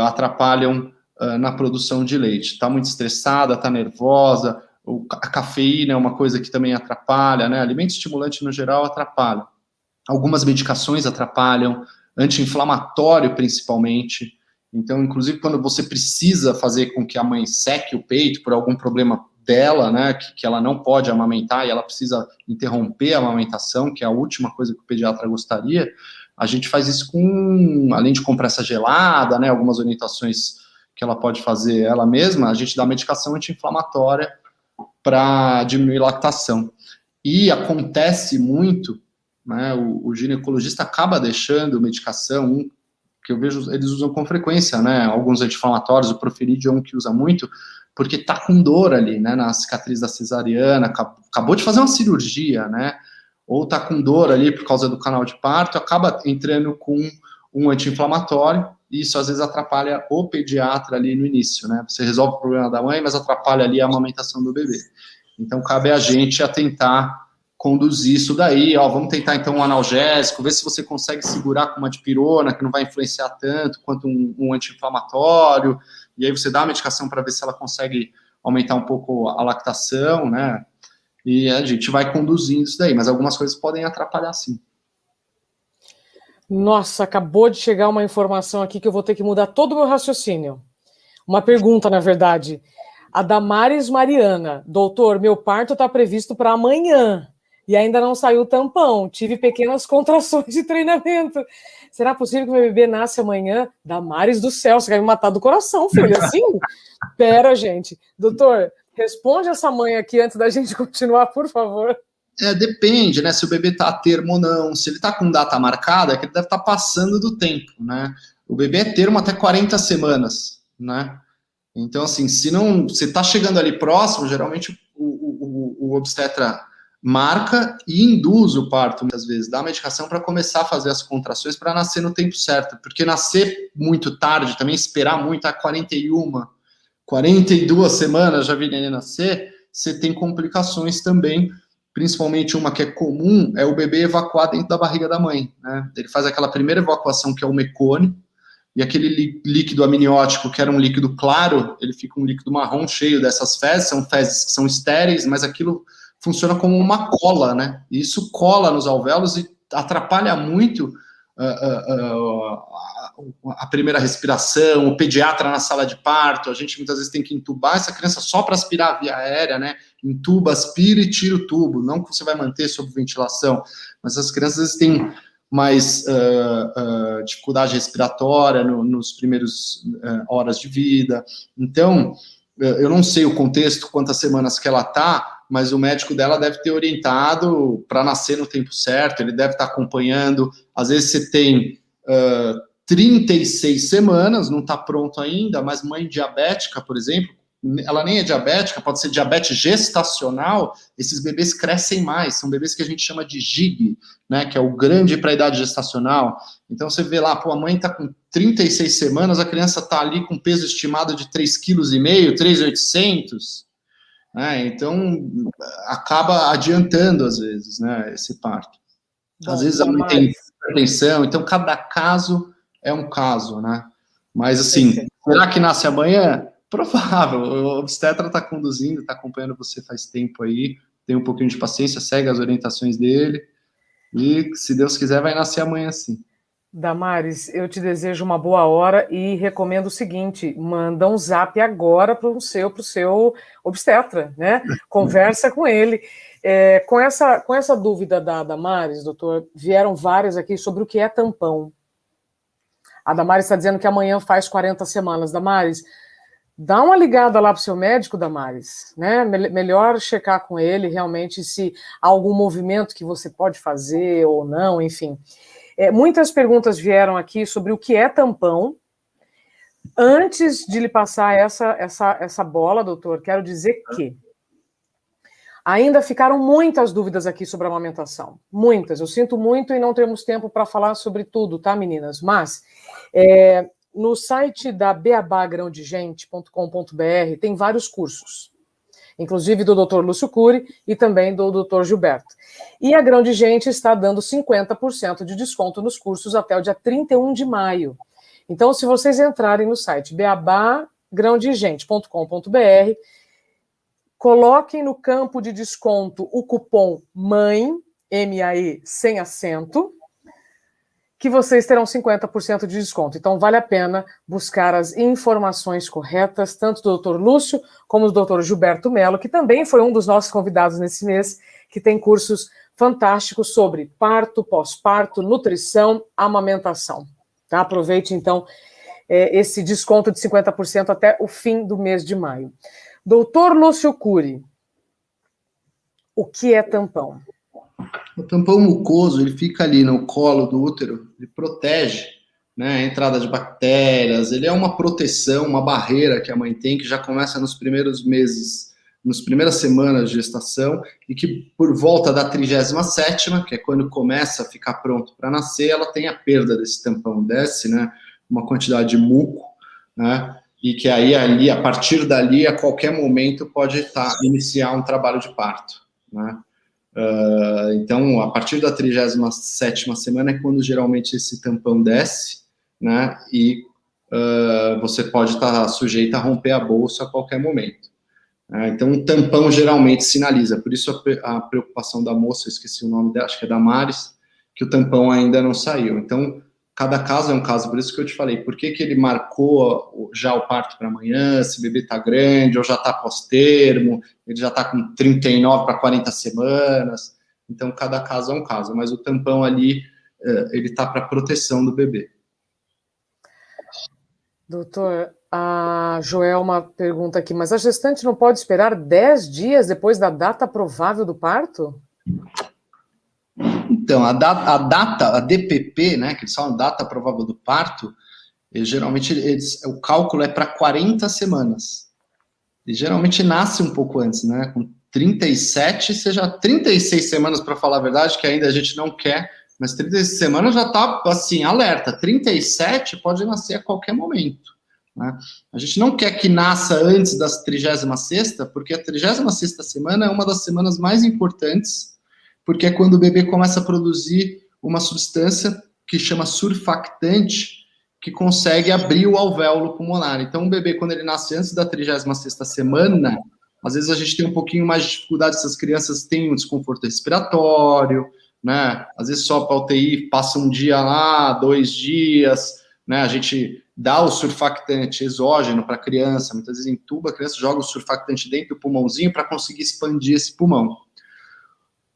Speaker 2: atrapalham na produção de leite. Está muito estressada, está nervosa, a cafeína é uma coisa que também atrapalha, né, alimento estimulante no geral atrapalha. Algumas medicações atrapalham, anti-inflamatório principalmente. Então, inclusive, quando você precisa fazer com que a mãe seque o peito por algum problema dela, né, que ela não pode amamentar e ela precisa interromper a amamentação, que é a última coisa que o pediatra gostaria, a gente faz isso além de compressa gelada, né, algumas orientações que ela pode fazer ela mesma, a gente dá medicação anti-inflamatória para diminuir a lactação. E acontece muito, né, o ginecologista acaba deixando medicação, que eu vejo, eles usam com frequência, né, alguns anti-inflamatórios, o Proferid é um que usa muito, porque tá com dor ali, né, na cicatriz da cesariana, acabou de fazer uma cirurgia, né, ou tá com dor ali por causa do canal de parto, acaba entrando com um anti-inflamatório, e isso às vezes atrapalha o pediatra ali no início, né, você resolve o problema da mãe, mas atrapalha ali a amamentação do bebê. Então, cabe a gente a tentar conduzir isso daí, vamos tentar então um analgésico, ver se você consegue segurar com uma dipirona, que não vai influenciar tanto, quanto um anti-inflamatório, e aí você dá a medicação para ver se ela consegue aumentar um pouco a lactação, né, e a gente vai conduzindo isso daí, mas algumas coisas podem atrapalhar sim.
Speaker 1: Nossa, acabou de chegar uma informação aqui que eu vou ter que mudar todo o meu raciocínio. Uma pergunta, na verdade. A Damares Mariana, doutor, meu parto está previsto para amanhã e ainda não saiu o tampão. Tive pequenas contrações de treinamento. Será possível que meu bebê nasce amanhã? Damares do céu, você quer me matar do coração, filho? Assim? Pera, gente. Doutor, responde essa mãe aqui antes da gente continuar, por favor.
Speaker 2: Depende, né, se o bebê está a termo ou não. Se ele está com data marcada, é que ele deve estar passando do tempo, né? O bebê é termo até 40 semanas, né? Então, assim, se não, você está chegando ali próximo, geralmente o obstetra marca e induz o parto, muitas vezes, dá medicação para começar a fazer as contrações para nascer no tempo certo, porque nascer muito tarde, também esperar muito, 41, 42 semanas, já vi neném nascer, você tem complicações também, principalmente uma que é comum, é o bebê evacuar dentro da barriga da mãe, né? Ele faz aquela primeira evacuação, que é o mecônio, e aquele líquido amniótico, que era um líquido claro, ele fica um líquido marrom cheio dessas fezes, são fezes que são estéreis, mas aquilo funciona como uma cola, né? E isso cola nos alvéolos e atrapalha muito a primeira respiração, o pediatra na sala de parto, a gente muitas vezes tem que entubar essa criança só para aspirar a via aérea, né? Entuba, aspira e tira o tubo, não que você vai manter sob ventilação, mas as crianças às vezes têm mais dificuldade respiratória nos primeiros horas de vida. Então, eu não sei o contexto, quantas semanas que ela está, mas o médico dela deve ter orientado para nascer no tempo certo, ele deve estar acompanhando. Às vezes você tem 36 semanas, não está pronto ainda, mas mãe diabética, por exemplo, ela nem é diabética, pode ser diabetes gestacional, esses bebês crescem mais, são bebês que a gente chama de GIG, né, que é o grande para a idade gestacional. Então você vê lá, a mãe está com 36 semanas, a criança está ali com peso estimado de 3,5 kg, 3,800. né? Então, acaba adiantando, às vezes, né, esse parto.
Speaker 1: Bom,
Speaker 2: Às vezes a mãe tem hipertensão, então cada caso é um caso, né? Mas, assim, será que nasce amanhã? Provável. O obstetra está conduzindo, está acompanhando você faz tempo aí, tem um pouquinho de paciência, segue as orientações dele, e, se Deus quiser, vai nascer amanhã sim.
Speaker 1: Damares, eu te desejo uma boa hora e recomendo o seguinte: manda um zap agora para o seu obstetra, né? Conversa com ele. Com essa dúvida da Damares, doutor, vieram várias aqui sobre o que é tampão. A Damares está dizendo que amanhã faz 40 semanas. Damares, dá uma ligada lá para o seu médico, Damares, né? Melhor checar com ele realmente se há algum movimento que você pode fazer ou não, enfim. Muitas perguntas vieram aqui sobre o que é tampão. Antes de lhe passar essa bola, doutor, quero dizer que ainda ficaram muitas dúvidas aqui sobre a amamentação. Muitas. Eu sinto muito e não temos tempo para falar sobre tudo, tá, meninas? Mas no site da beabagrãodegente.com.br tem vários cursos, inclusive do Dr. Lúcio Cury e também do Dr. Gilberto. E a Grão de Gente está dando 50% de desconto nos cursos até o dia 31 de maio. Então, se vocês entrarem no site beabagrãodegente.com.br, coloquem no campo de desconto o cupom MAE, M-A-E, sem acento, que vocês terão 50% de desconto. Então, vale a pena buscar as informações corretas, tanto do Dr. Lúcio como do Dr. Gilberto Mello, que também foi um dos nossos convidados nesse mês, que tem cursos fantásticos sobre parto, pós-parto, nutrição, amamentação. Tá? Aproveite, então, esse desconto de 50% até o fim do mês de maio. Doutor Lúcio Cury, o que é tampão?
Speaker 2: O tampão mucoso, ele fica ali no colo do útero, ele protege, né, a entrada de bactérias, ele é uma proteção, uma barreira que a mãe tem, que já começa nos primeiros meses, nas primeiras semanas de gestação, e que por volta da 37ª, que é quando começa a ficar pronto para nascer, ela tem a perda desse tampão, desce, né, uma quantidade de muco, né, e que aí ali, a partir dali, a qualquer momento pode iniciar um trabalho de parto, né. Então, a partir da 37ª semana é quando geralmente esse tampão desce, né, e você pode estar sujeito a romper a bolsa a qualquer momento. Então, o tampão geralmente sinaliza, por isso a preocupação da moça, eu esqueci o nome dela, acho que é Damares, que o tampão ainda não saiu. Então, cada caso é um caso, por isso que eu te falei, por que ele marcou já o parto para amanhã, se o bebê está grande, ou já está pós-termo, ele já está com 39 para 40 semanas, então cada caso é um caso, mas o tampão ali, ele está para proteção do bebê.
Speaker 1: Doutor, a Joelma pergunta aqui, mas a gestante não pode esperar 10 dias depois da data provável do parto?
Speaker 2: Então, a data, a DPP, né, que eles falam data provável do parto, geralmente o cálculo é para 40 semanas. E geralmente nasce um pouco antes, né? Com 37, seja 36 semanas, para falar a verdade, que ainda a gente não quer, mas 36 semanas já está, assim, alerta. 37 pode nascer a qualquer momento, né? A gente não quer que nasça antes das 36ª, porque a 36ª semana é uma das semanas mais importantes, porque é quando o bebê começa a produzir uma substância que chama surfactante, que consegue abrir o alvéolo pulmonar. Então, o bebê, quando ele nasce antes da 36ª semana, às vezes a gente tem um pouquinho mais de dificuldade, essas crianças têm um desconforto respiratório, né? Às vezes só para a UTI passa um dia lá, 2 dias, né? A gente dá o surfactante exógeno para a criança, muitas vezes entuba a criança, joga o surfactante dentro do pulmãozinho para conseguir expandir esse pulmão.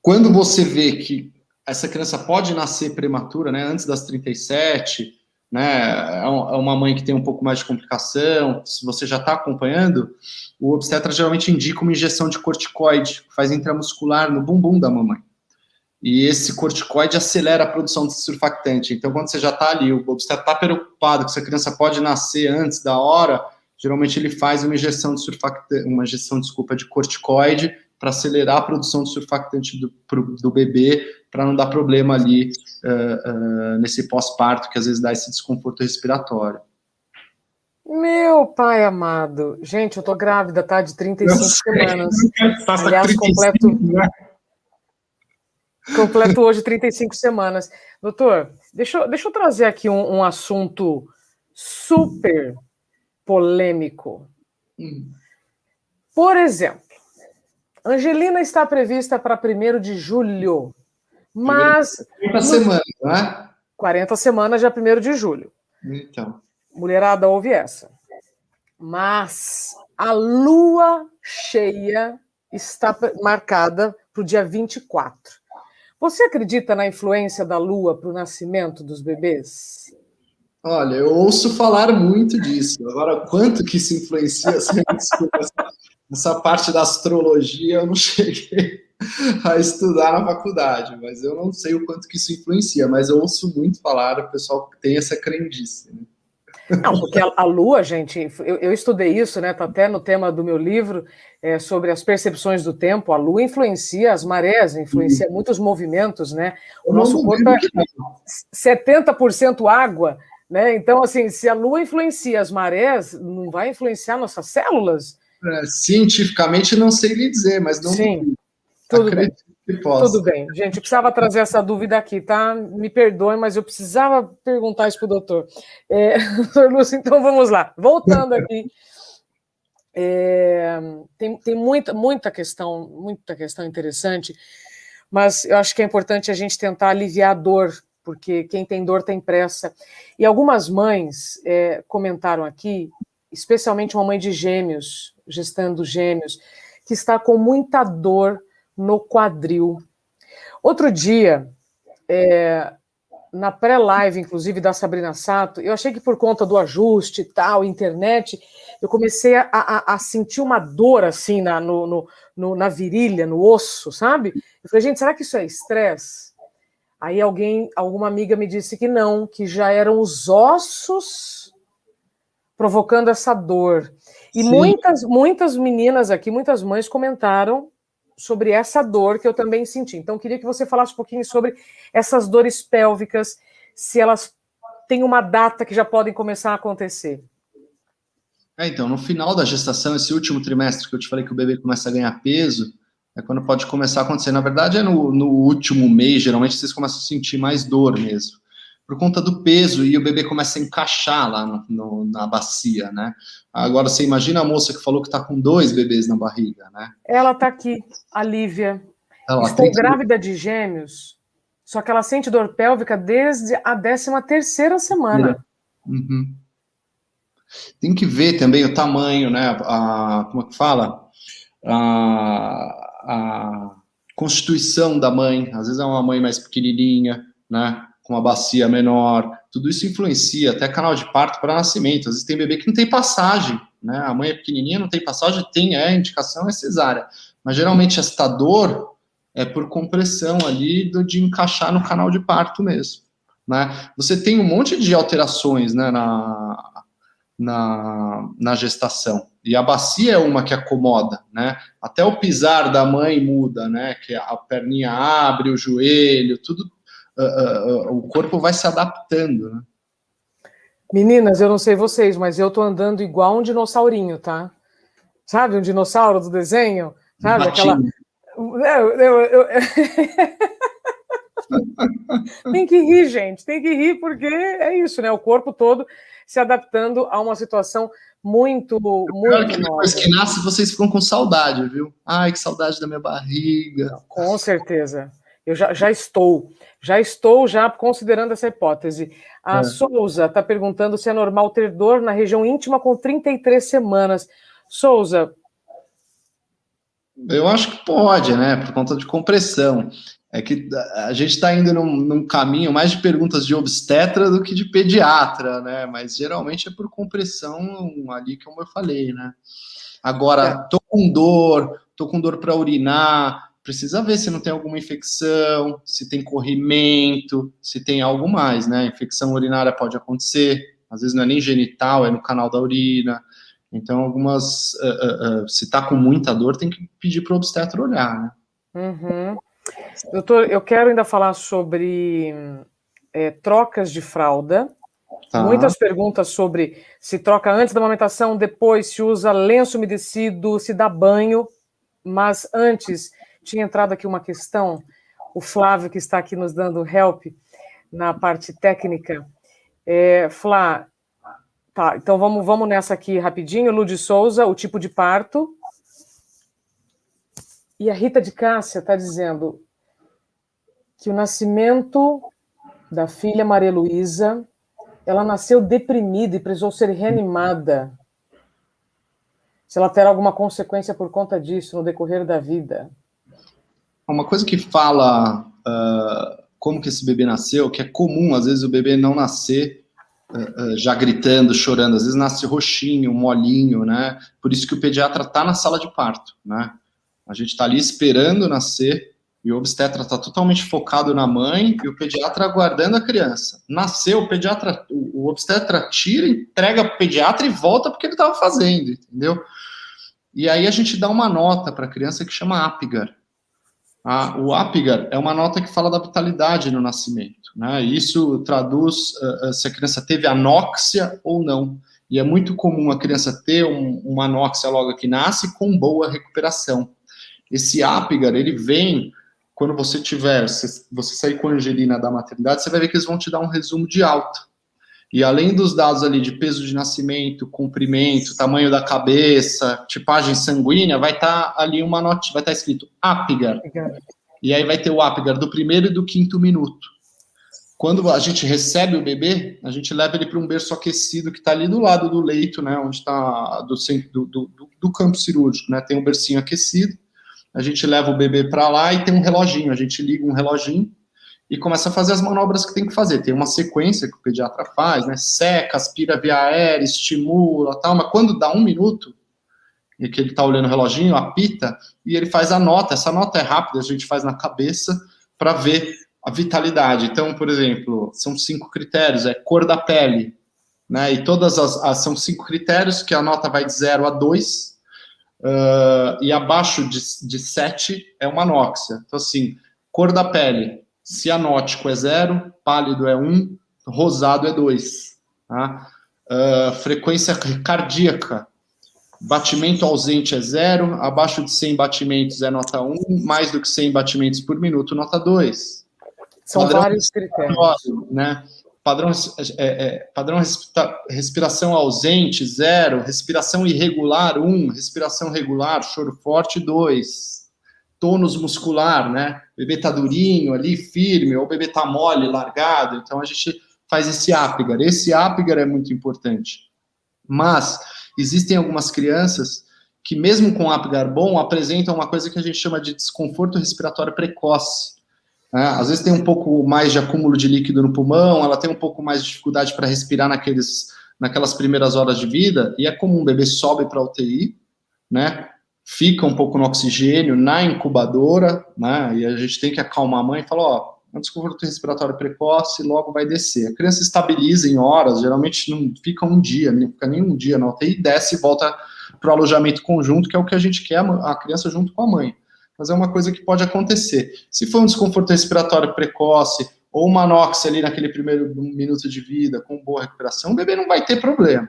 Speaker 2: Quando você vê que essa criança pode nascer prematura, né, antes das 37, né, é uma mãe que tem um pouco mais de complicação, se você já está acompanhando, o obstetra geralmente indica uma injeção de corticoide, que faz intramuscular no bumbum da mamãe. E esse corticoide acelera a produção de surfactante. Então, quando você já está ali, o obstetra está preocupado que essa criança pode nascer antes da hora, geralmente ele faz uma injeção de de corticoide, para acelerar a produção de surfactante do bebê, para não dar problema ali nesse pós-parto, que às vezes dá esse desconforto respiratório.
Speaker 1: Meu pai amado. Gente, eu tô grávida, tá? De 35 semanas. Aliás, completo hoje 35 semanas. Doutor, deixa eu trazer aqui um assunto super polêmico. Por exemplo, Angelina está prevista para 1º de julho, mas...
Speaker 2: 40 semanas, não é?
Speaker 1: 40 semanas já 1º de julho.
Speaker 2: Então.
Speaker 1: Mulherada, ouve essa. Mas a lua cheia está marcada para o dia 24. Você acredita na influência da lua para o nascimento dos bebês?
Speaker 2: Olha, eu ouço falar muito disso. Agora, quanto que isso influencia? Desculpa, essa parte da astrologia eu não cheguei a estudar na faculdade, mas eu não sei o quanto que isso influencia, mas eu ouço muito falar, o pessoal tem essa crendice, né?
Speaker 1: Não, porque a Lua, gente, eu estudei isso, né? Tá até no tema do meu livro, sobre as percepções do tempo. A Lua influencia as marés, influencia muitos movimentos, né? O nosso corpo é 70% água, né? Então, assim, se a Lua influencia as marés, não vai influenciar nossas células?
Speaker 2: Cientificamente não sei lhe dizer, mas não.
Speaker 1: Sim, tudo bem.
Speaker 2: Que possa.
Speaker 1: Tudo bem, gente, eu precisava trazer essa dúvida aqui, tá? Me perdoe, mas eu precisava perguntar isso para o doutor. Doutor Lúcio, então vamos lá. Voltando aqui, tem muita questão interessante, mas eu acho que é importante a gente tentar aliviar a dor, porque quem tem dor tem pressa. E algumas mães comentaram aqui, especialmente uma mãe de gêmeos, gestando gêmeos, que está com muita dor no quadril. Outro dia, na pré-live, inclusive, da Sabrina Sato, eu achei que por conta do ajuste e tal, internet, eu comecei a sentir uma dor assim na virilha, no osso, sabe? Eu falei, gente, será que isso é estresse? Aí alguma amiga me disse que não, que já eram os ossos provocando essa dor. E muitas meninas aqui, muitas mães comentaram sobre essa dor que eu também senti. Então, queria que você falasse um pouquinho sobre essas dores pélvicas, se elas têm uma data que já podem começar a acontecer.
Speaker 2: Então, no final da gestação, esse último trimestre que eu te falei que o bebê começa a ganhar peso, é quando pode começar a acontecer. Na verdade, é no último mês, geralmente, vocês começam a sentir mais dor mesmo, por conta do peso, e o bebê começa a encaixar lá na bacia, né? Agora, você imagina a moça que falou que está com 2 bebês na barriga, né?
Speaker 1: Ela está aqui, a Lívia. Estou grávida de gêmeos, só que ela sente dor pélvica desde a 13ª semana.
Speaker 2: Uhum. Tem que ver também o tamanho, né? Como é que fala? A constituição da mãe. Às vezes é uma mãe mais pequenininha, né? Com uma bacia menor. Tudo isso influencia, até canal de parto para nascimento. Às vezes tem bebê que não tem passagem, né? A mãe é pequenininha, não tem passagem, a indicação é cesárea. Mas geralmente esta dor é por compressão ali de encaixar no canal de parto mesmo, né? Você tem um monte de alterações, né, na gestação. E a bacia é uma que acomoda, né? Até o pisar da mãe muda, né? Que a perninha abre, o joelho, tudo, o corpo vai se adaptando, né?
Speaker 1: Meninas, eu não sei vocês, mas eu tô andando igual um dinossaurinho, tá? Sabe, um dinossauro do desenho? Sabe, aquela... Tem que rir, gente, tem que rir, porque é isso, né? O corpo todo se adaptando a uma situação muito nova.
Speaker 2: Depois que nasce, vocês ficam com saudade, viu? Ai, que saudade da minha barriga.
Speaker 1: Com certeza. Eu já estou considerando essa hipótese. A Souza está perguntando se é normal ter dor na região íntima com 33 semanas. Souza.
Speaker 2: Eu acho que pode, né? Por conta de compressão. É que a gente está indo num caminho mais de perguntas de obstetra do que de pediatra, né? Mas geralmente é por compressão ali, como eu falei, né? Agora, tô com dor para urinar, precisa ver se não tem alguma infecção, se tem corrimento, se tem algo mais, né? Infecção urinária pode acontecer, às vezes não é nem genital, é no canal da urina. Então, algumas, se tá com muita dor, tem que pedir para o obstetra olhar, né?
Speaker 1: Uhum. Doutor, eu quero ainda falar sobre trocas de fralda.
Speaker 2: Tá.
Speaker 1: Muitas perguntas sobre se troca antes da amamentação, depois, se usa lenço umedecido, se dá banho. Mas antes, tinha entrado aqui uma questão, o Flávio, que está aqui nos dando help na parte técnica. Flá, tá, então vamos nessa aqui rapidinho. Ludi Souza, o tipo de parto. E a Rita de Cássia está dizendo que o nascimento da filha Maria Luísa, ela nasceu deprimida e precisou ser reanimada. Se ela terá alguma consequência por conta disso no decorrer da vida.
Speaker 2: Uma coisa que fala como que esse bebê nasceu, que é comum, às vezes, o bebê não nascer já gritando, chorando. Às vezes nasce roxinho, molinho, né? Por isso que o pediatra está na sala de parto, né? A gente está ali esperando nascer, e o obstetra está totalmente focado na mãe e o pediatra aguardando a criança. Nasceu, o obstetra tira, entrega para o pediatra e volta porque ele estava fazendo, entendeu? E aí a gente dá uma nota para a criança que chama Apgar. O Apgar é uma nota que fala da vitalidade no nascimento, né? Isso traduz se a criança teve anóxia ou não. E é muito comum a criança ter uma anóxia logo que nasce com boa recuperação. Esse Apgar, ele vem quando você sair com a Angelina da maternidade, você vai ver que eles vão te dar um resumo de alta. E além dos dados ali de peso de nascimento, comprimento, tamanho da cabeça, tipagem sanguínea, vai estar ali uma nota, vai estar escrito Apgar. E aí vai ter o Apgar do 1º e do 5º minuto. Quando a gente recebe o bebê, a gente leva ele para um berço aquecido que está ali do lado do leito, né, onde está do campo cirúrgico, né, tem um bercinho aquecido. A gente leva o bebê para lá e tem um reloginho. A gente liga um reloginho e começa a fazer as manobras que tem que fazer. Tem uma sequência que o pediatra faz, né? Seca, aspira via aérea, estimula, tal. Mas quando dá 1 minuto, e que ele está olhando o reloginho, apita, e ele faz a nota. Essa nota é rápida, a gente faz na cabeça para ver a vitalidade. Então, por exemplo, são 5 critérios. Cor da pele, né? E todas são 5 critérios que a nota vai de 0 a 2. E abaixo de 7 é uma anóxia. Então, assim, cor da pele, cianótico é 0, pálido é 1, rosado é 2. Tá? Frequência cardíaca, batimento ausente é 0, abaixo de 100 batimentos é nota 1, mais do que 100 batimentos por minuto, nota 2.
Speaker 1: São padrão vários critérios.
Speaker 2: Né? Padrão respiração ausente, 0, respiração irregular, 1, respiração regular, choro forte, 2. Tônus muscular, né? O bebê tá durinho ali, firme, ou o bebê tá mole, largado. Então a gente faz esse Apgar. Esse Apgar é muito importante. Mas existem algumas crianças que, mesmo com Apgar bom, apresentam uma coisa que a gente chama de desconforto respiratório precoce. Às vezes tem um pouco mais de acúmulo de líquido no pulmão, ela tem um pouco mais de dificuldade para respirar naquelas primeiras horas de vida, e é comum o bebê sobe para a UTI, né, fica um pouco no oxigênio, na incubadora, né, e a gente tem que acalmar a mãe e falar, um desconforto respiratório precoce, logo vai descer. A criança estabiliza em horas, geralmente não fica um dia, não fica nem um dia na UTI, desce e volta para o alojamento conjunto, que é o que a gente quer, a criança junto com a mãe. Mas é uma coisa que pode acontecer. Se for um desconforto respiratório precoce, ou uma anóxia ali naquele 1º minuto de vida, com boa recuperação, o bebê não vai ter problema.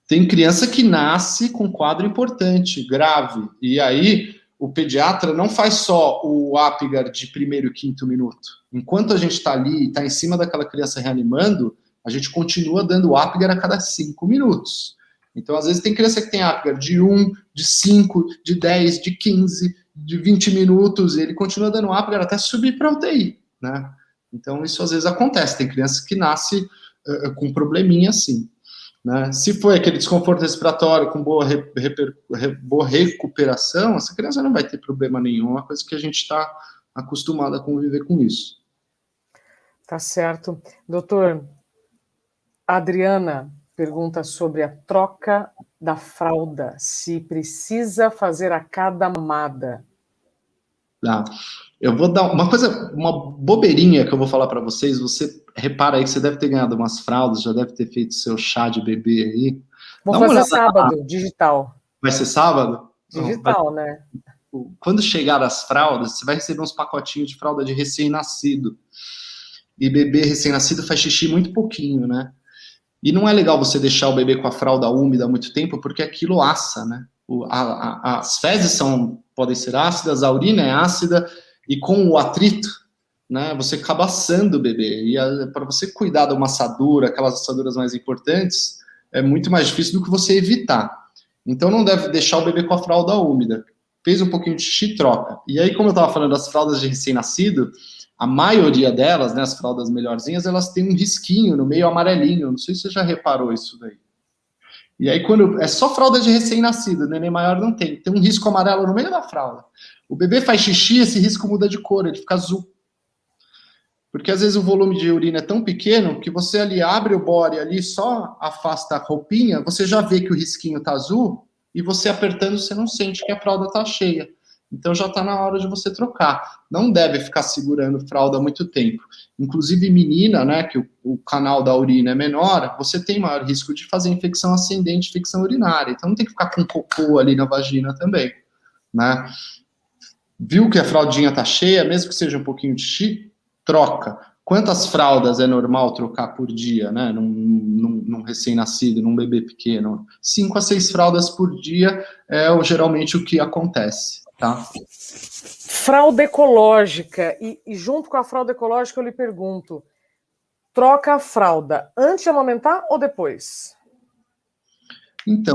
Speaker 2: Tem criança que nasce com quadro importante, grave, e aí o pediatra não faz só o Apgar de 1º e 5º minuto. Enquanto a gente está ali, está em cima daquela criança reanimando, a gente continua dando o Apgar a cada 5 minutos. Então, às vezes, tem criança que tem Apgar de 1, de 5, de 10, de 15, de 20 minutos, e ele continua dando Apgar até subir para a UTI, né? Então, isso às vezes acontece. Tem criança que nasce com probleminha assim, né? Se foi aquele desconforto respiratório com boa recuperação, essa criança não vai ter problema nenhum. É uma coisa que a gente está acostumado a conviver com isso.
Speaker 1: Tá certo. Doutor, a Adriana pergunta sobre a troca da fralda, se precisa fazer a cada mamada.
Speaker 2: Tá. Eu vou dar uma bobeirinha que eu vou falar para vocês. Você repara aí que você deve ter ganhado umas fraldas, já deve ter feito seu chá de bebê aí.
Speaker 1: Vou fazer sábado, digital.
Speaker 2: Vai ser sábado?
Speaker 1: Digital, né?
Speaker 2: Quando chegar as fraldas, você vai receber uns pacotinhos de fralda de recém-nascido. E bebê recém-nascido faz xixi muito pouquinho, né? E não é legal você deixar o bebê com a fralda úmida há muito tempo, porque aquilo assa, né? As fezes podem ser ácidas, a urina é ácida, e com o atrito, né, você acaba assando o bebê. E para você cuidar de uma assadura, aquelas assaduras mais importantes, é muito mais difícil do que você evitar. Então não deve deixar o bebê com a fralda úmida. Fez um pouquinho de xixi, troca. E aí, como eu estava falando das fraldas de recém-nascido, a maioria delas, né, as fraldas melhorzinhas, elas têm um risquinho no meio amarelinho. Não sei se você já reparou isso daí. E aí, quando é só fralda de recém-nascido, neném maior não tem. Tem um risco amarelo no meio da fralda. O bebê faz xixi, esse risco muda de cor, ele fica azul. Porque às vezes o volume de urina é tão pequeno que você ali abre o body ali, só afasta a roupinha, você já vê que o risquinho tá azul e você apertando você não sente que a fralda tá cheia. Então já tá na hora de você trocar. Não deve ficar segurando fralda há muito tempo. Inclusive menina, né, que o canal da urina é menor, você tem maior risco de fazer infecção ascendente, infecção urinária. Então não tem que ficar com cocô ali na vagina também, né? Viu que a fraldinha tá cheia, mesmo que seja um pouquinho de xixi, troca. Quantas fraldas é normal trocar por dia, né? Num recém-nascido, num bebê pequeno? 5 a 6 fraldas por dia é geralmente o que acontece, tá?
Speaker 1: Fralda ecológica. E junto com a fralda ecológica eu lhe pergunto, troca a fralda antes de amamentar ou depois?
Speaker 2: Então,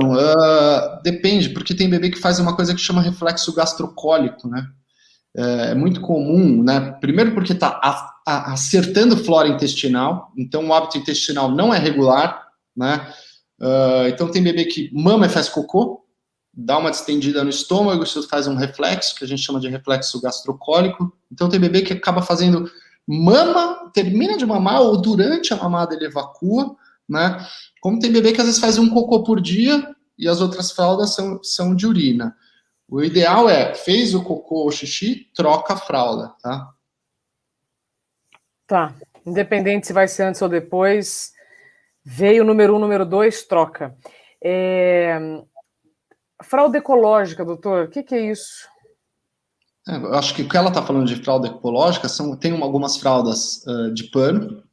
Speaker 2: depende, porque tem bebê que faz uma coisa que chama reflexo gastrocólico, né? É muito comum, né? Primeiro porque está acertando flora intestinal, então o hábito intestinal não é regular, né? Então tem bebê que mama e faz cocô, dá uma distendida no estômago, isso faz um reflexo, que a gente chama de reflexo gastrocólico. Então tem bebê que acaba fazendo mama, termina de mamar, ou durante a mamada ele evacua, né? Como tem bebê que às vezes faz um cocô por dia e as outras fraldas são de urina. O ideal fez o cocô ou xixi, troca a fralda, tá?
Speaker 1: Tá. Independente se vai ser antes ou depois, veio o número 1, número 2, troca. Fralda ecológica, doutor, o que é isso?
Speaker 2: Eu acho que o que ela está falando de fralda ecológica tem algumas fraldas de pano.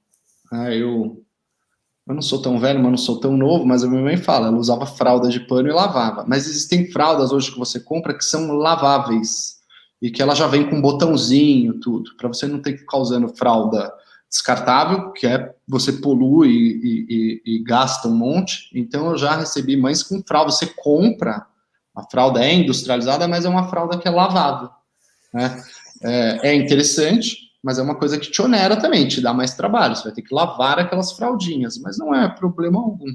Speaker 2: Eu não sou tão velho, mas não sou tão novo, mas a minha mãe fala, ela usava fralda de pano e lavava. Mas existem fraldas hoje que você compra que são laváveis e que ela já vem com um botãozinho, tudo, para você não ter que ficar usando fralda descartável, que você polui e gasta um monte. Então eu já recebi mães com fralda, você compra, a fralda é industrializada, mas é uma fralda que é lavável, né? É interessante, mas é uma coisa que te onera também, te dá mais trabalho. Você vai ter que lavar aquelas fraldinhas, mas não é problema algum.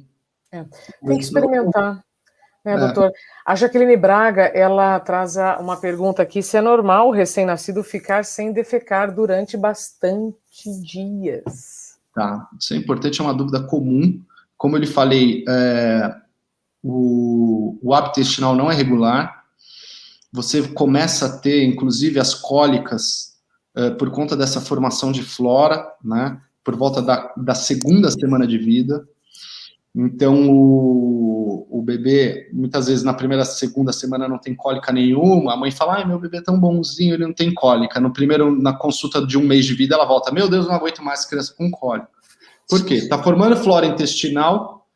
Speaker 1: Tem que experimentar, né, doutor? A Jaqueline Braga, ela traz uma pergunta aqui, se é normal o recém-nascido ficar sem defecar durante bastante dias.
Speaker 2: Tá, isso é importante, é uma dúvida comum. Como eu lhe falei, o hábito intestinal não é regular. Você começa a ter, inclusive, as cólicas por conta dessa formação de flora, né? Por volta da segunda semana de vida. Então, o bebê, muitas vezes, na primeira, segunda semana não tem cólica nenhuma. A mãe fala, meu bebê é tão bonzinho, ele não tem cólica. Na consulta de 1 mês de vida, ela volta, meu Deus, não aguento mais criança com cólica. Por quê? Está formando flora intestinal,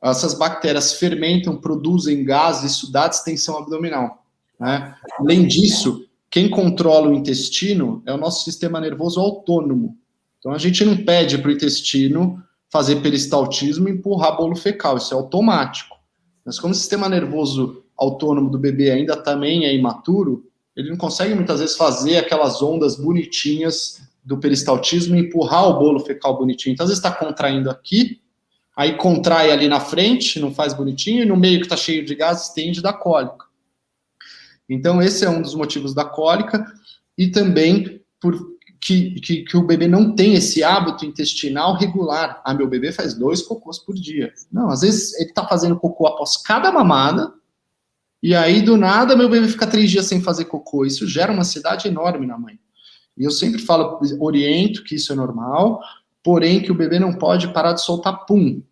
Speaker 2: essas bactérias fermentam, produzem gases, isso dá distensão abdominal, né? Além disso, quem controla o intestino é o nosso sistema nervoso autônomo. Então, a gente não pede para o intestino fazer peristaltismo e empurrar bolo fecal, isso é automático. Mas como o sistema nervoso autônomo do bebê ainda também é imaturo, ele não consegue muitas vezes fazer aquelas ondas bonitinhas do peristaltismo e empurrar o bolo fecal bonitinho. Então, às vezes está contraindo aqui, aí contrai ali na frente, não faz bonitinho, e no meio que está cheio de gás, estende da cólica. Então, esse é um dos motivos da cólica, e também que o bebê não tem esse hábito intestinal regular. Meu bebê faz 2 cocôs por dia. Não, às vezes ele está fazendo cocô após cada mamada, e aí, do nada, meu bebê fica 3 dias sem fazer cocô. Isso gera uma ansiedade enorme na mãe. E eu sempre falo, oriento que isso é normal, porém que o bebê não pode parar de soltar pum.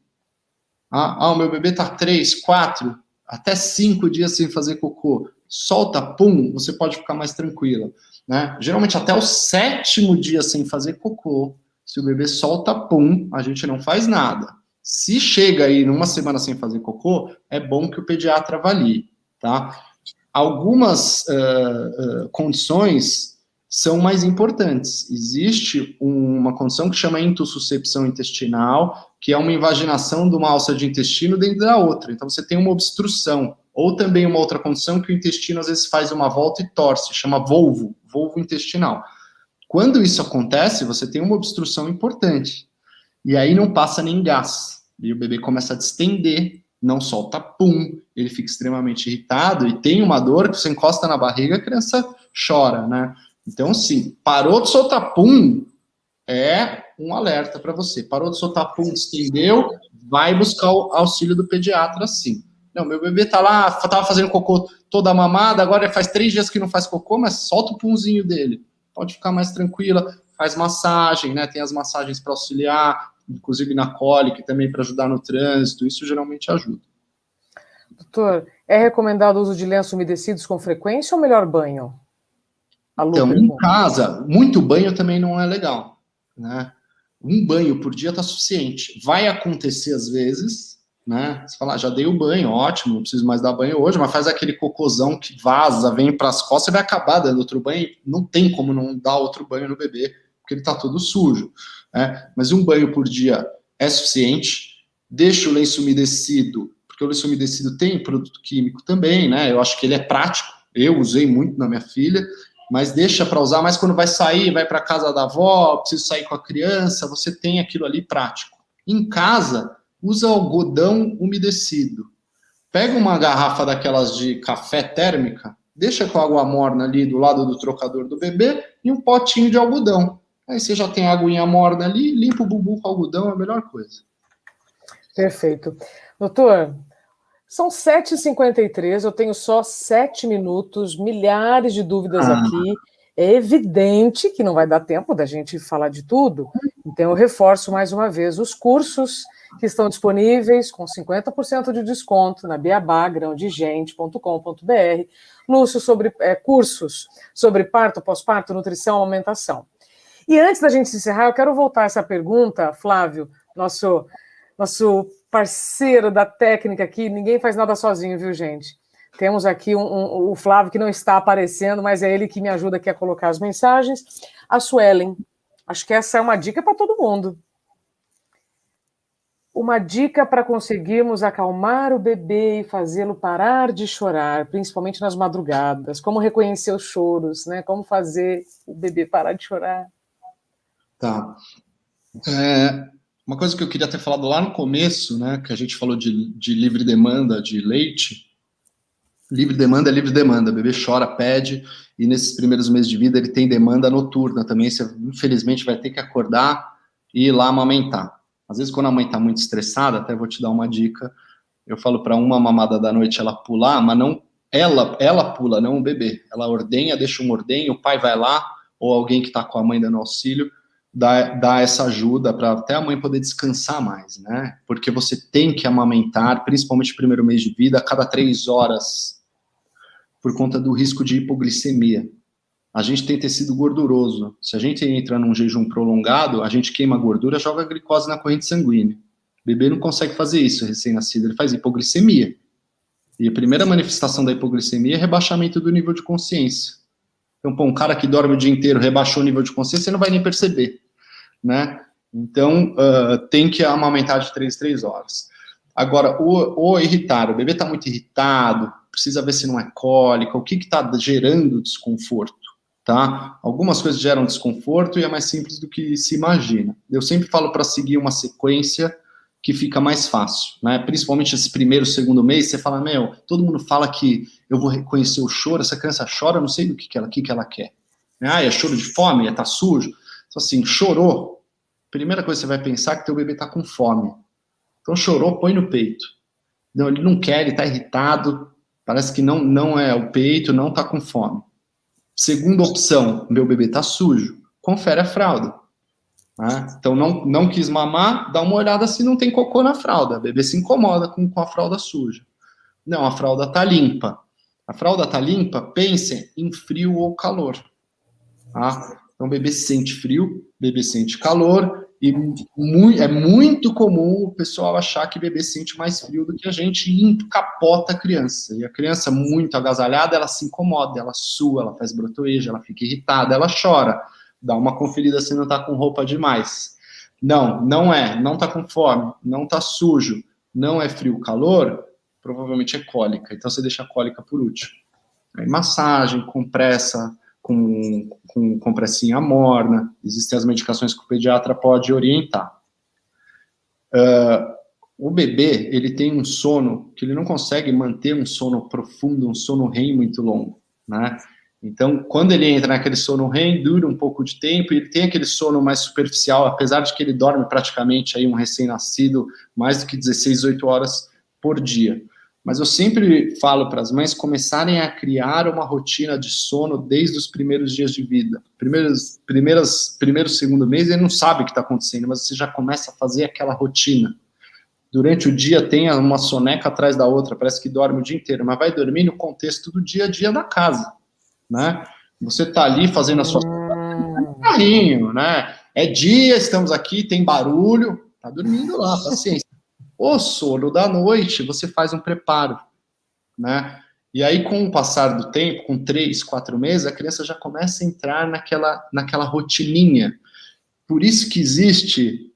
Speaker 2: O meu bebê está 3, 4, até 5 dias sem fazer cocô. Solta pum, você pode ficar mais tranquila, né? Geralmente até o 7º dia sem fazer cocô, se o bebê solta pum, a gente não faz nada. Se chega aí numa semana sem fazer cocô, é bom que o pediatra avalie, tá? Algumas condições são mais importantes. Existe uma condição que chama intussuscepção intestinal, que é uma invaginação de uma alça de intestino dentro da outra. Então, você tem uma obstrução. Ou também uma outra condição que o intestino, às vezes, faz uma volta e torce, chama volvo intestinal. Quando isso acontece, você tem uma obstrução importante. E aí não passa nem gás. E o bebê começa a distender, não solta pum, ele fica extremamente irritado e tem uma dor que você encosta na barriga, a criança chora, né? Então, sim, parou de soltar pum, é um alerta para você. Parou de soltar pum, distendeu, vai buscar o auxílio do pediatra, sim. Não, meu bebê tá lá, tava fazendo cocô toda mamada, agora faz 3 dias que não faz cocô, mas solta o punzinho dele. Pode ficar mais tranquila, faz massagem, né? Tem as massagens para auxiliar, inclusive na cólica, também para ajudar no trânsito, isso geralmente ajuda.
Speaker 1: Doutor, é recomendado o uso de lenços umedecidos com frequência ou melhor banho?
Speaker 2: Então, em casa, muito banho também não é legal, né? Um banho por dia tá suficiente. Vai acontecer às vezes, né? Você fala, já dei o banho, ótimo, não preciso mais dar banho hoje, mas faz aquele cocôzão que vaza, vem para as costas, você vai acabar dando outro banho, não tem como não dar outro banho no bebê, porque ele tá todo sujo, né? Mas um banho por dia é suficiente. Deixa o lenço umedecido, porque o lenço umedecido tem produto químico também, né? Eu acho que ele é prático, eu usei muito na minha filha, mas deixa para usar, mas quando vai sair, vai para casa da avó, preciso sair com a criança, você tem aquilo ali prático. Em casa, usa algodão umedecido. Pega uma garrafa daquelas de café térmica, deixa com água morna ali do lado do trocador do bebê e um potinho de algodão. Aí você já tem a aguinha morna ali, limpa o bumbum com algodão, é a melhor coisa.
Speaker 1: Perfeito. Doutor, são 7h53, eu tenho só 7 minutos, milhares de dúvidas aqui. É evidente que não vai dar tempo da gente falar de tudo, então eu reforço mais uma vez os cursos que estão disponíveis com 50% de desconto na beabá.grãodigente.com.br, Lúcio, sobre cursos sobre parto, pós-parto, nutrição, amamentação. E antes da gente encerrar, eu quero voltar a essa pergunta, Flávio, nosso parceiro da técnica aqui, ninguém faz nada sozinho, viu, gente? Temos aqui o Flávio, que não está aparecendo, mas é ele que me ajuda aqui a colocar as mensagens. A Suelen, acho que essa é uma dica para todo mundo. Uma dica para conseguirmos acalmar o bebê e fazê-lo parar de chorar, principalmente nas madrugadas. Como reconhecer os choros, né? Como fazer o bebê parar de chorar.
Speaker 2: Tá. Uma coisa que eu queria ter falado lá no começo, né, que a gente falou de livre demanda de leite. Livre demanda é livre demanda. O bebê chora, pede, e nesses primeiros meses de vida ele tem demanda noturna também. Você, infelizmente, vai ter que acordar e ir lá amamentar. Às vezes, quando a mãe está muito estressada, até vou te dar uma dica, eu falo para uma mamada da noite ela pular, mas não ela pula, não o bebê. Ela ordenha, deixa um ordenho, o pai vai lá, ou alguém que está com a mãe dando auxílio, dá essa ajuda para até a mãe poder descansar mais, né? Porque você tem que amamentar, principalmente no primeiro mês de vida, a cada 3 horas, por conta do risco de hipoglicemia. A gente tem tecido gorduroso. Se a gente entra num jejum prolongado, a gente queima gordura, joga glicose na corrente sanguínea. O bebê não consegue fazer isso, recém-nascido, ele faz hipoglicemia. E a primeira manifestação da hipoglicemia é rebaixamento do nível de consciência. Então, pô, um cara que dorme o dia inteiro, rebaixou o nível de consciência, você não vai nem perceber, né? Então, tem que amamentar de 3 horas. Agora, o irritar, o bebê está muito irritado, precisa ver se não é cólica, o que está gerando desconforto, tá? Algumas coisas geram desconforto e é mais simples do que se imagina. Eu sempre falo para seguir uma sequência que fica mais fácil, né? Principalmente esse primeiro, segundo mês, você fala, todo mundo fala que eu vou reconhecer o choro, essa criança chora, eu não sei do que ela quer. É choro de fome, tá sujo. Então, assim, chorou, primeira coisa que você vai pensar é que teu bebê tá com fome. Então, chorou, põe no peito. Não, ele não quer, ele tá irritado, parece que não é o peito, não tá com fome. Segunda opção, meu bebê tá sujo, confere a fralda. Então, não quis mamar, dá uma olhada se não tem cocô na fralda. O bebê se incomoda com a fralda suja. Não, a fralda está limpa. A fralda está limpa, pensem em frio ou calor. Tá? Então, o bebê sente frio, o bebê sente calor, E é muito comum o pessoal achar que bebê sente mais frio do que a gente e encapota a criança. E a criança muito agasalhada, ela se incomoda, ela sua, ela faz brotoeja, ela fica irritada, ela chora. Dá uma conferida se não está com roupa demais. Não, não é. Não está com fome, não está sujo, não é frio, calor, provavelmente é cólica. Então você deixa a cólica por último. Aí, massagem, compressa, com compressinha morna, existem as medicações que o pediatra pode orientar. O bebê, ele tem um sono que ele não consegue manter um sono profundo, um sono REM muito longo, né? Então, quando ele entra naquele sono REM, dura um pouco de tempo, e ele tem aquele sono mais superficial, apesar de que ele dorme praticamente aí um recém-nascido mais do que 16, 18 horas por dia. Mas eu sempre falo para as mães começarem a criar uma rotina de sono desde os primeiros dias de vida. Primeiro, segundo mês, ele não sabe o que está acontecendo, mas você já começa a fazer aquela rotina. Durante o dia tem uma soneca atrás da outra, parece que dorme o dia inteiro, mas vai dormir no contexto do dia a dia da casa, né? Você está ali fazendo a sua carrinho, né? É dia, estamos aqui, tem barulho, tá dormindo lá, paciência. O sono da noite, você faz um preparo, né? E aí, com o passar do tempo, com 3, 4 meses, a criança já começa a entrar naquela rotininha. Por isso que existe,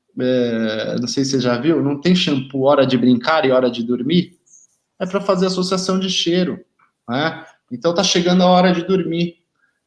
Speaker 2: não sei se você já viu, não tem shampoo hora de brincar e hora de dormir? É para fazer associação de cheiro, né? Então, tá chegando a hora de dormir,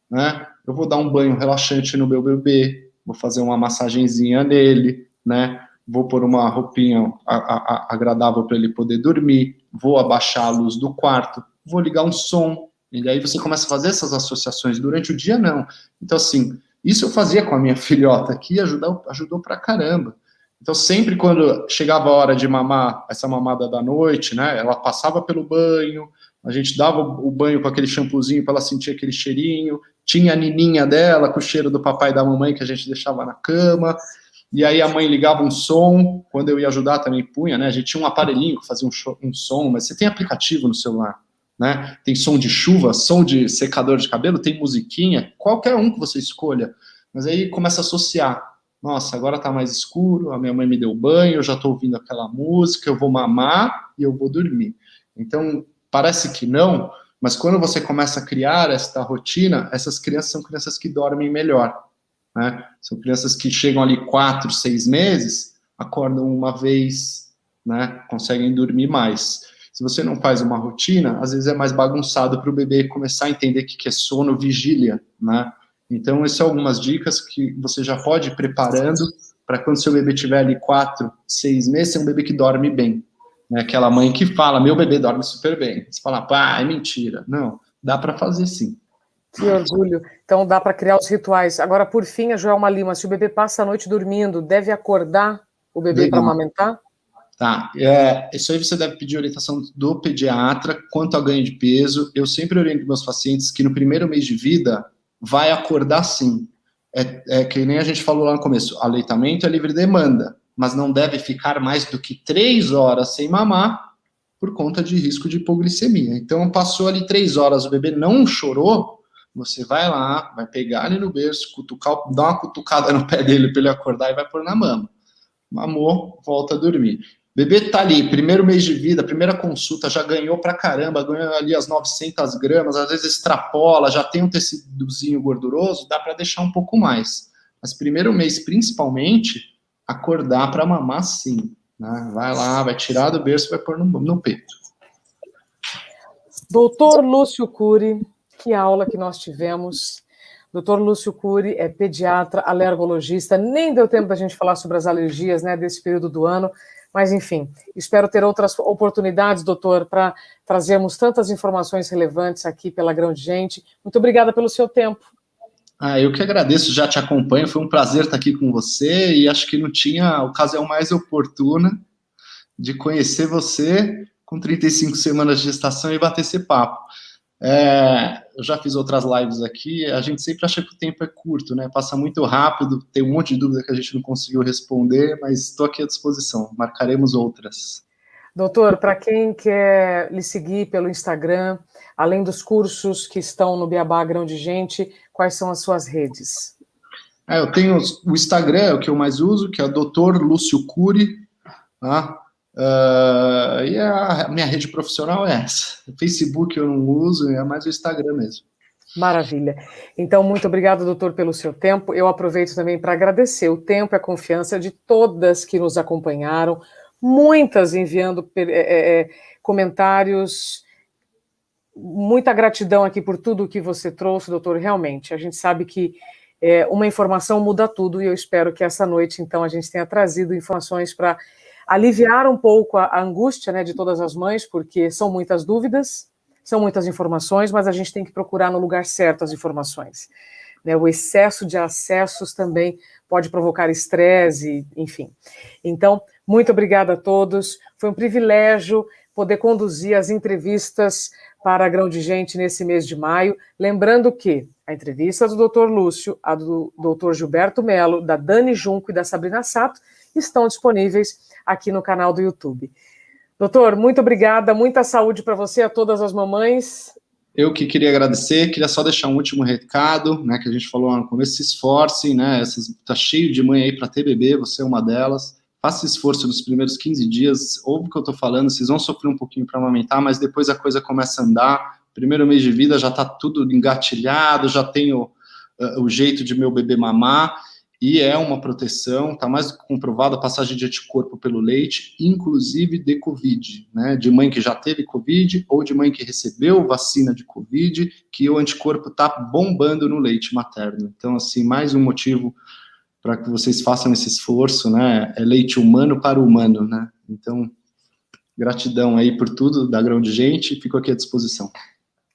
Speaker 2: né? Eu vou dar um banho relaxante no meu bebê, vou fazer uma massagenzinha nele, né? Vou pôr uma roupinha agradável para ele poder dormir, vou abaixar a luz do quarto, vou ligar um som, e aí você começa a fazer essas associações. Durante o dia, não. Então, assim, isso eu fazia com a minha filhota aqui, ajudou pra caramba. Então, sempre quando chegava a hora de mamar, essa mamada da noite, né, ela passava pelo banho, a gente dava o banho com aquele shampoozinho para ela sentir aquele cheirinho, tinha a nininha dela com o cheiro do papai e da mamãe que a gente deixava na cama, e aí a mãe ligava um som, quando eu ia ajudar também punha, né? A gente tinha um aparelhinho que fazia um som, mas você tem aplicativo no celular, né? Tem som de chuva, som de secador de cabelo, tem musiquinha, qualquer um que você escolha. Mas aí começa a associar. Nossa, agora tá mais escuro, a minha mãe me deu banho, eu já tô ouvindo aquela música, eu vou mamar e eu vou dormir. Então, parece que não, mas quando você começa a criar esta rotina, essas crianças são crianças que dormem melhor. Né? São crianças que chegam ali 4, 6 meses, acordam uma vez, né? Conseguem dormir mais. Se você não faz uma rotina, às vezes é mais bagunçado para o bebê começar a entender o que é sono, vigília, né? Então, essas são algumas dicas que você já pode ir preparando para quando seu bebê tiver ali 4, 6 meses, ser um bebê que dorme bem. Né? Aquela mãe que fala, meu bebê dorme super bem. Você fala, pá, é mentira. Não, dá para fazer sim.
Speaker 1: Que orgulho. Então dá para criar os rituais. Agora, por fim, a Joelma Lima, se o bebê passa a noite dormindo, deve acordar o bebê para amamentar?
Speaker 2: Tá, isso aí você deve pedir orientação do pediatra quanto ao ganho de peso. Eu sempre oriento meus pacientes que no primeiro mês de vida vai acordar sim. É que nem a gente falou lá no começo, aleitamento é livre demanda, mas não deve ficar mais do que 3 horas sem mamar por conta de risco de hipoglicemia. Então, passou ali 3 horas, o bebê não chorou, você vai lá, vai pegar ele no berço, dá uma cutucada no pé dele para ele acordar e vai pôr na mama. Mamou, volta a dormir. Bebê tá ali, primeiro mês de vida, primeira consulta, já ganhou pra caramba, ganhou ali as 900 gramas, às vezes extrapola, já tem um tecidozinho gorduroso, dá para deixar um pouco mais. Mas primeiro mês, principalmente, acordar para mamar sim. Né? Vai lá, vai tirar do berço e vai pôr no peito.
Speaker 1: Doutor Lúcio Cury, que aula que nós tivemos. Doutor Lúcio Cury é pediatra, alergologista. Nem deu tempo da gente falar sobre as alergias, né, desse período do ano. Mas, enfim, espero ter outras oportunidades, doutor, para trazermos tantas informações relevantes aqui pela grande gente. Muito obrigada pelo seu tempo.
Speaker 2: Eu que agradeço, já te acompanho, foi um prazer estar aqui com você e acho que não tinha ocasião mais oportuna de conhecer você com 35 semanas de gestação e bater esse papo. Eu já fiz outras lives aqui, a gente sempre acha que o tempo é curto, né? Passa muito rápido, tem um monte de dúvida que a gente não conseguiu responder, mas estou aqui à disposição, marcaremos outras.
Speaker 1: Doutor, para quem quer lhe seguir pelo Instagram, além dos cursos que estão no Beabá Grão de Gente, quais são as suas redes?
Speaker 2: Eu tenho o Instagram, é o que eu mais uso, que é o Dr. Lúcio Cury, tá? E a minha rede profissional é essa. O Facebook eu não uso, é mais o Instagram mesmo.
Speaker 1: Maravilha. Então, muito obrigado, doutor, pelo seu tempo. Eu aproveito também para agradecer o tempo e a confiança de todas que nos acompanharam, muitas enviando comentários. Muita gratidão aqui por tudo que você trouxe, doutor. Realmente, a gente sabe que uma informação muda tudo e eu espero que essa noite, então, a gente tenha trazido informações para aliviar um pouco a angústia, né, de todas as mães, porque são muitas dúvidas, são muitas informações, mas a gente tem que procurar no lugar certo as informações. Né, o excesso de acessos também pode provocar estresse, enfim. Então, muito obrigada a todos. Foi um privilégio poder conduzir as entrevistas para a Grão de Gente nesse mês de maio. Lembrando que a entrevista do Dr. Lúcio, a do Dr. Gilberto Mello, da Dani Junco e da Sabrina Sato estão disponíveis aqui no canal do YouTube. Doutor, muito obrigada, muita saúde para você, a todas as mamães.
Speaker 2: Eu que queria agradecer, queria só deixar um último recado, né, que a gente falou no começo, se esforcem, né, tá cheio de mãe aí para ter bebê, você é uma delas, faça esforço nos primeiros 15 dias, ouve o que eu tô falando, vocês vão sofrer um pouquinho para amamentar, mas depois a coisa começa a andar, primeiro mês de vida já tá tudo engatilhado, já tenho o jeito de meu bebê mamar, e é uma proteção, está mais do que comprovado a passagem de anticorpo pelo leite, inclusive de Covid, né? De mãe que já teve Covid ou de mãe que recebeu vacina de Covid, que o anticorpo está bombando no leite materno. Então, assim, mais um motivo para que vocês façam esse esforço, né? É leite humano para humano, né? Então, gratidão aí por tudo da Grão de Gente, fico aqui à disposição.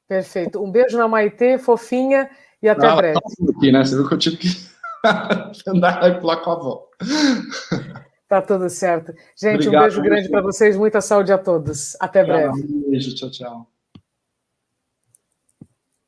Speaker 1: Perfeito. Um beijo na Maitê, fofinha, e até breve.
Speaker 2: Aqui, né? Você viu que eu tive que andar e pular com a avó.
Speaker 1: Tá tudo certo. Gente,
Speaker 2: obrigado,
Speaker 1: um beijo grande para vocês, muita saúde a todos. Até breve.
Speaker 2: Um beijo, tchau, tchau.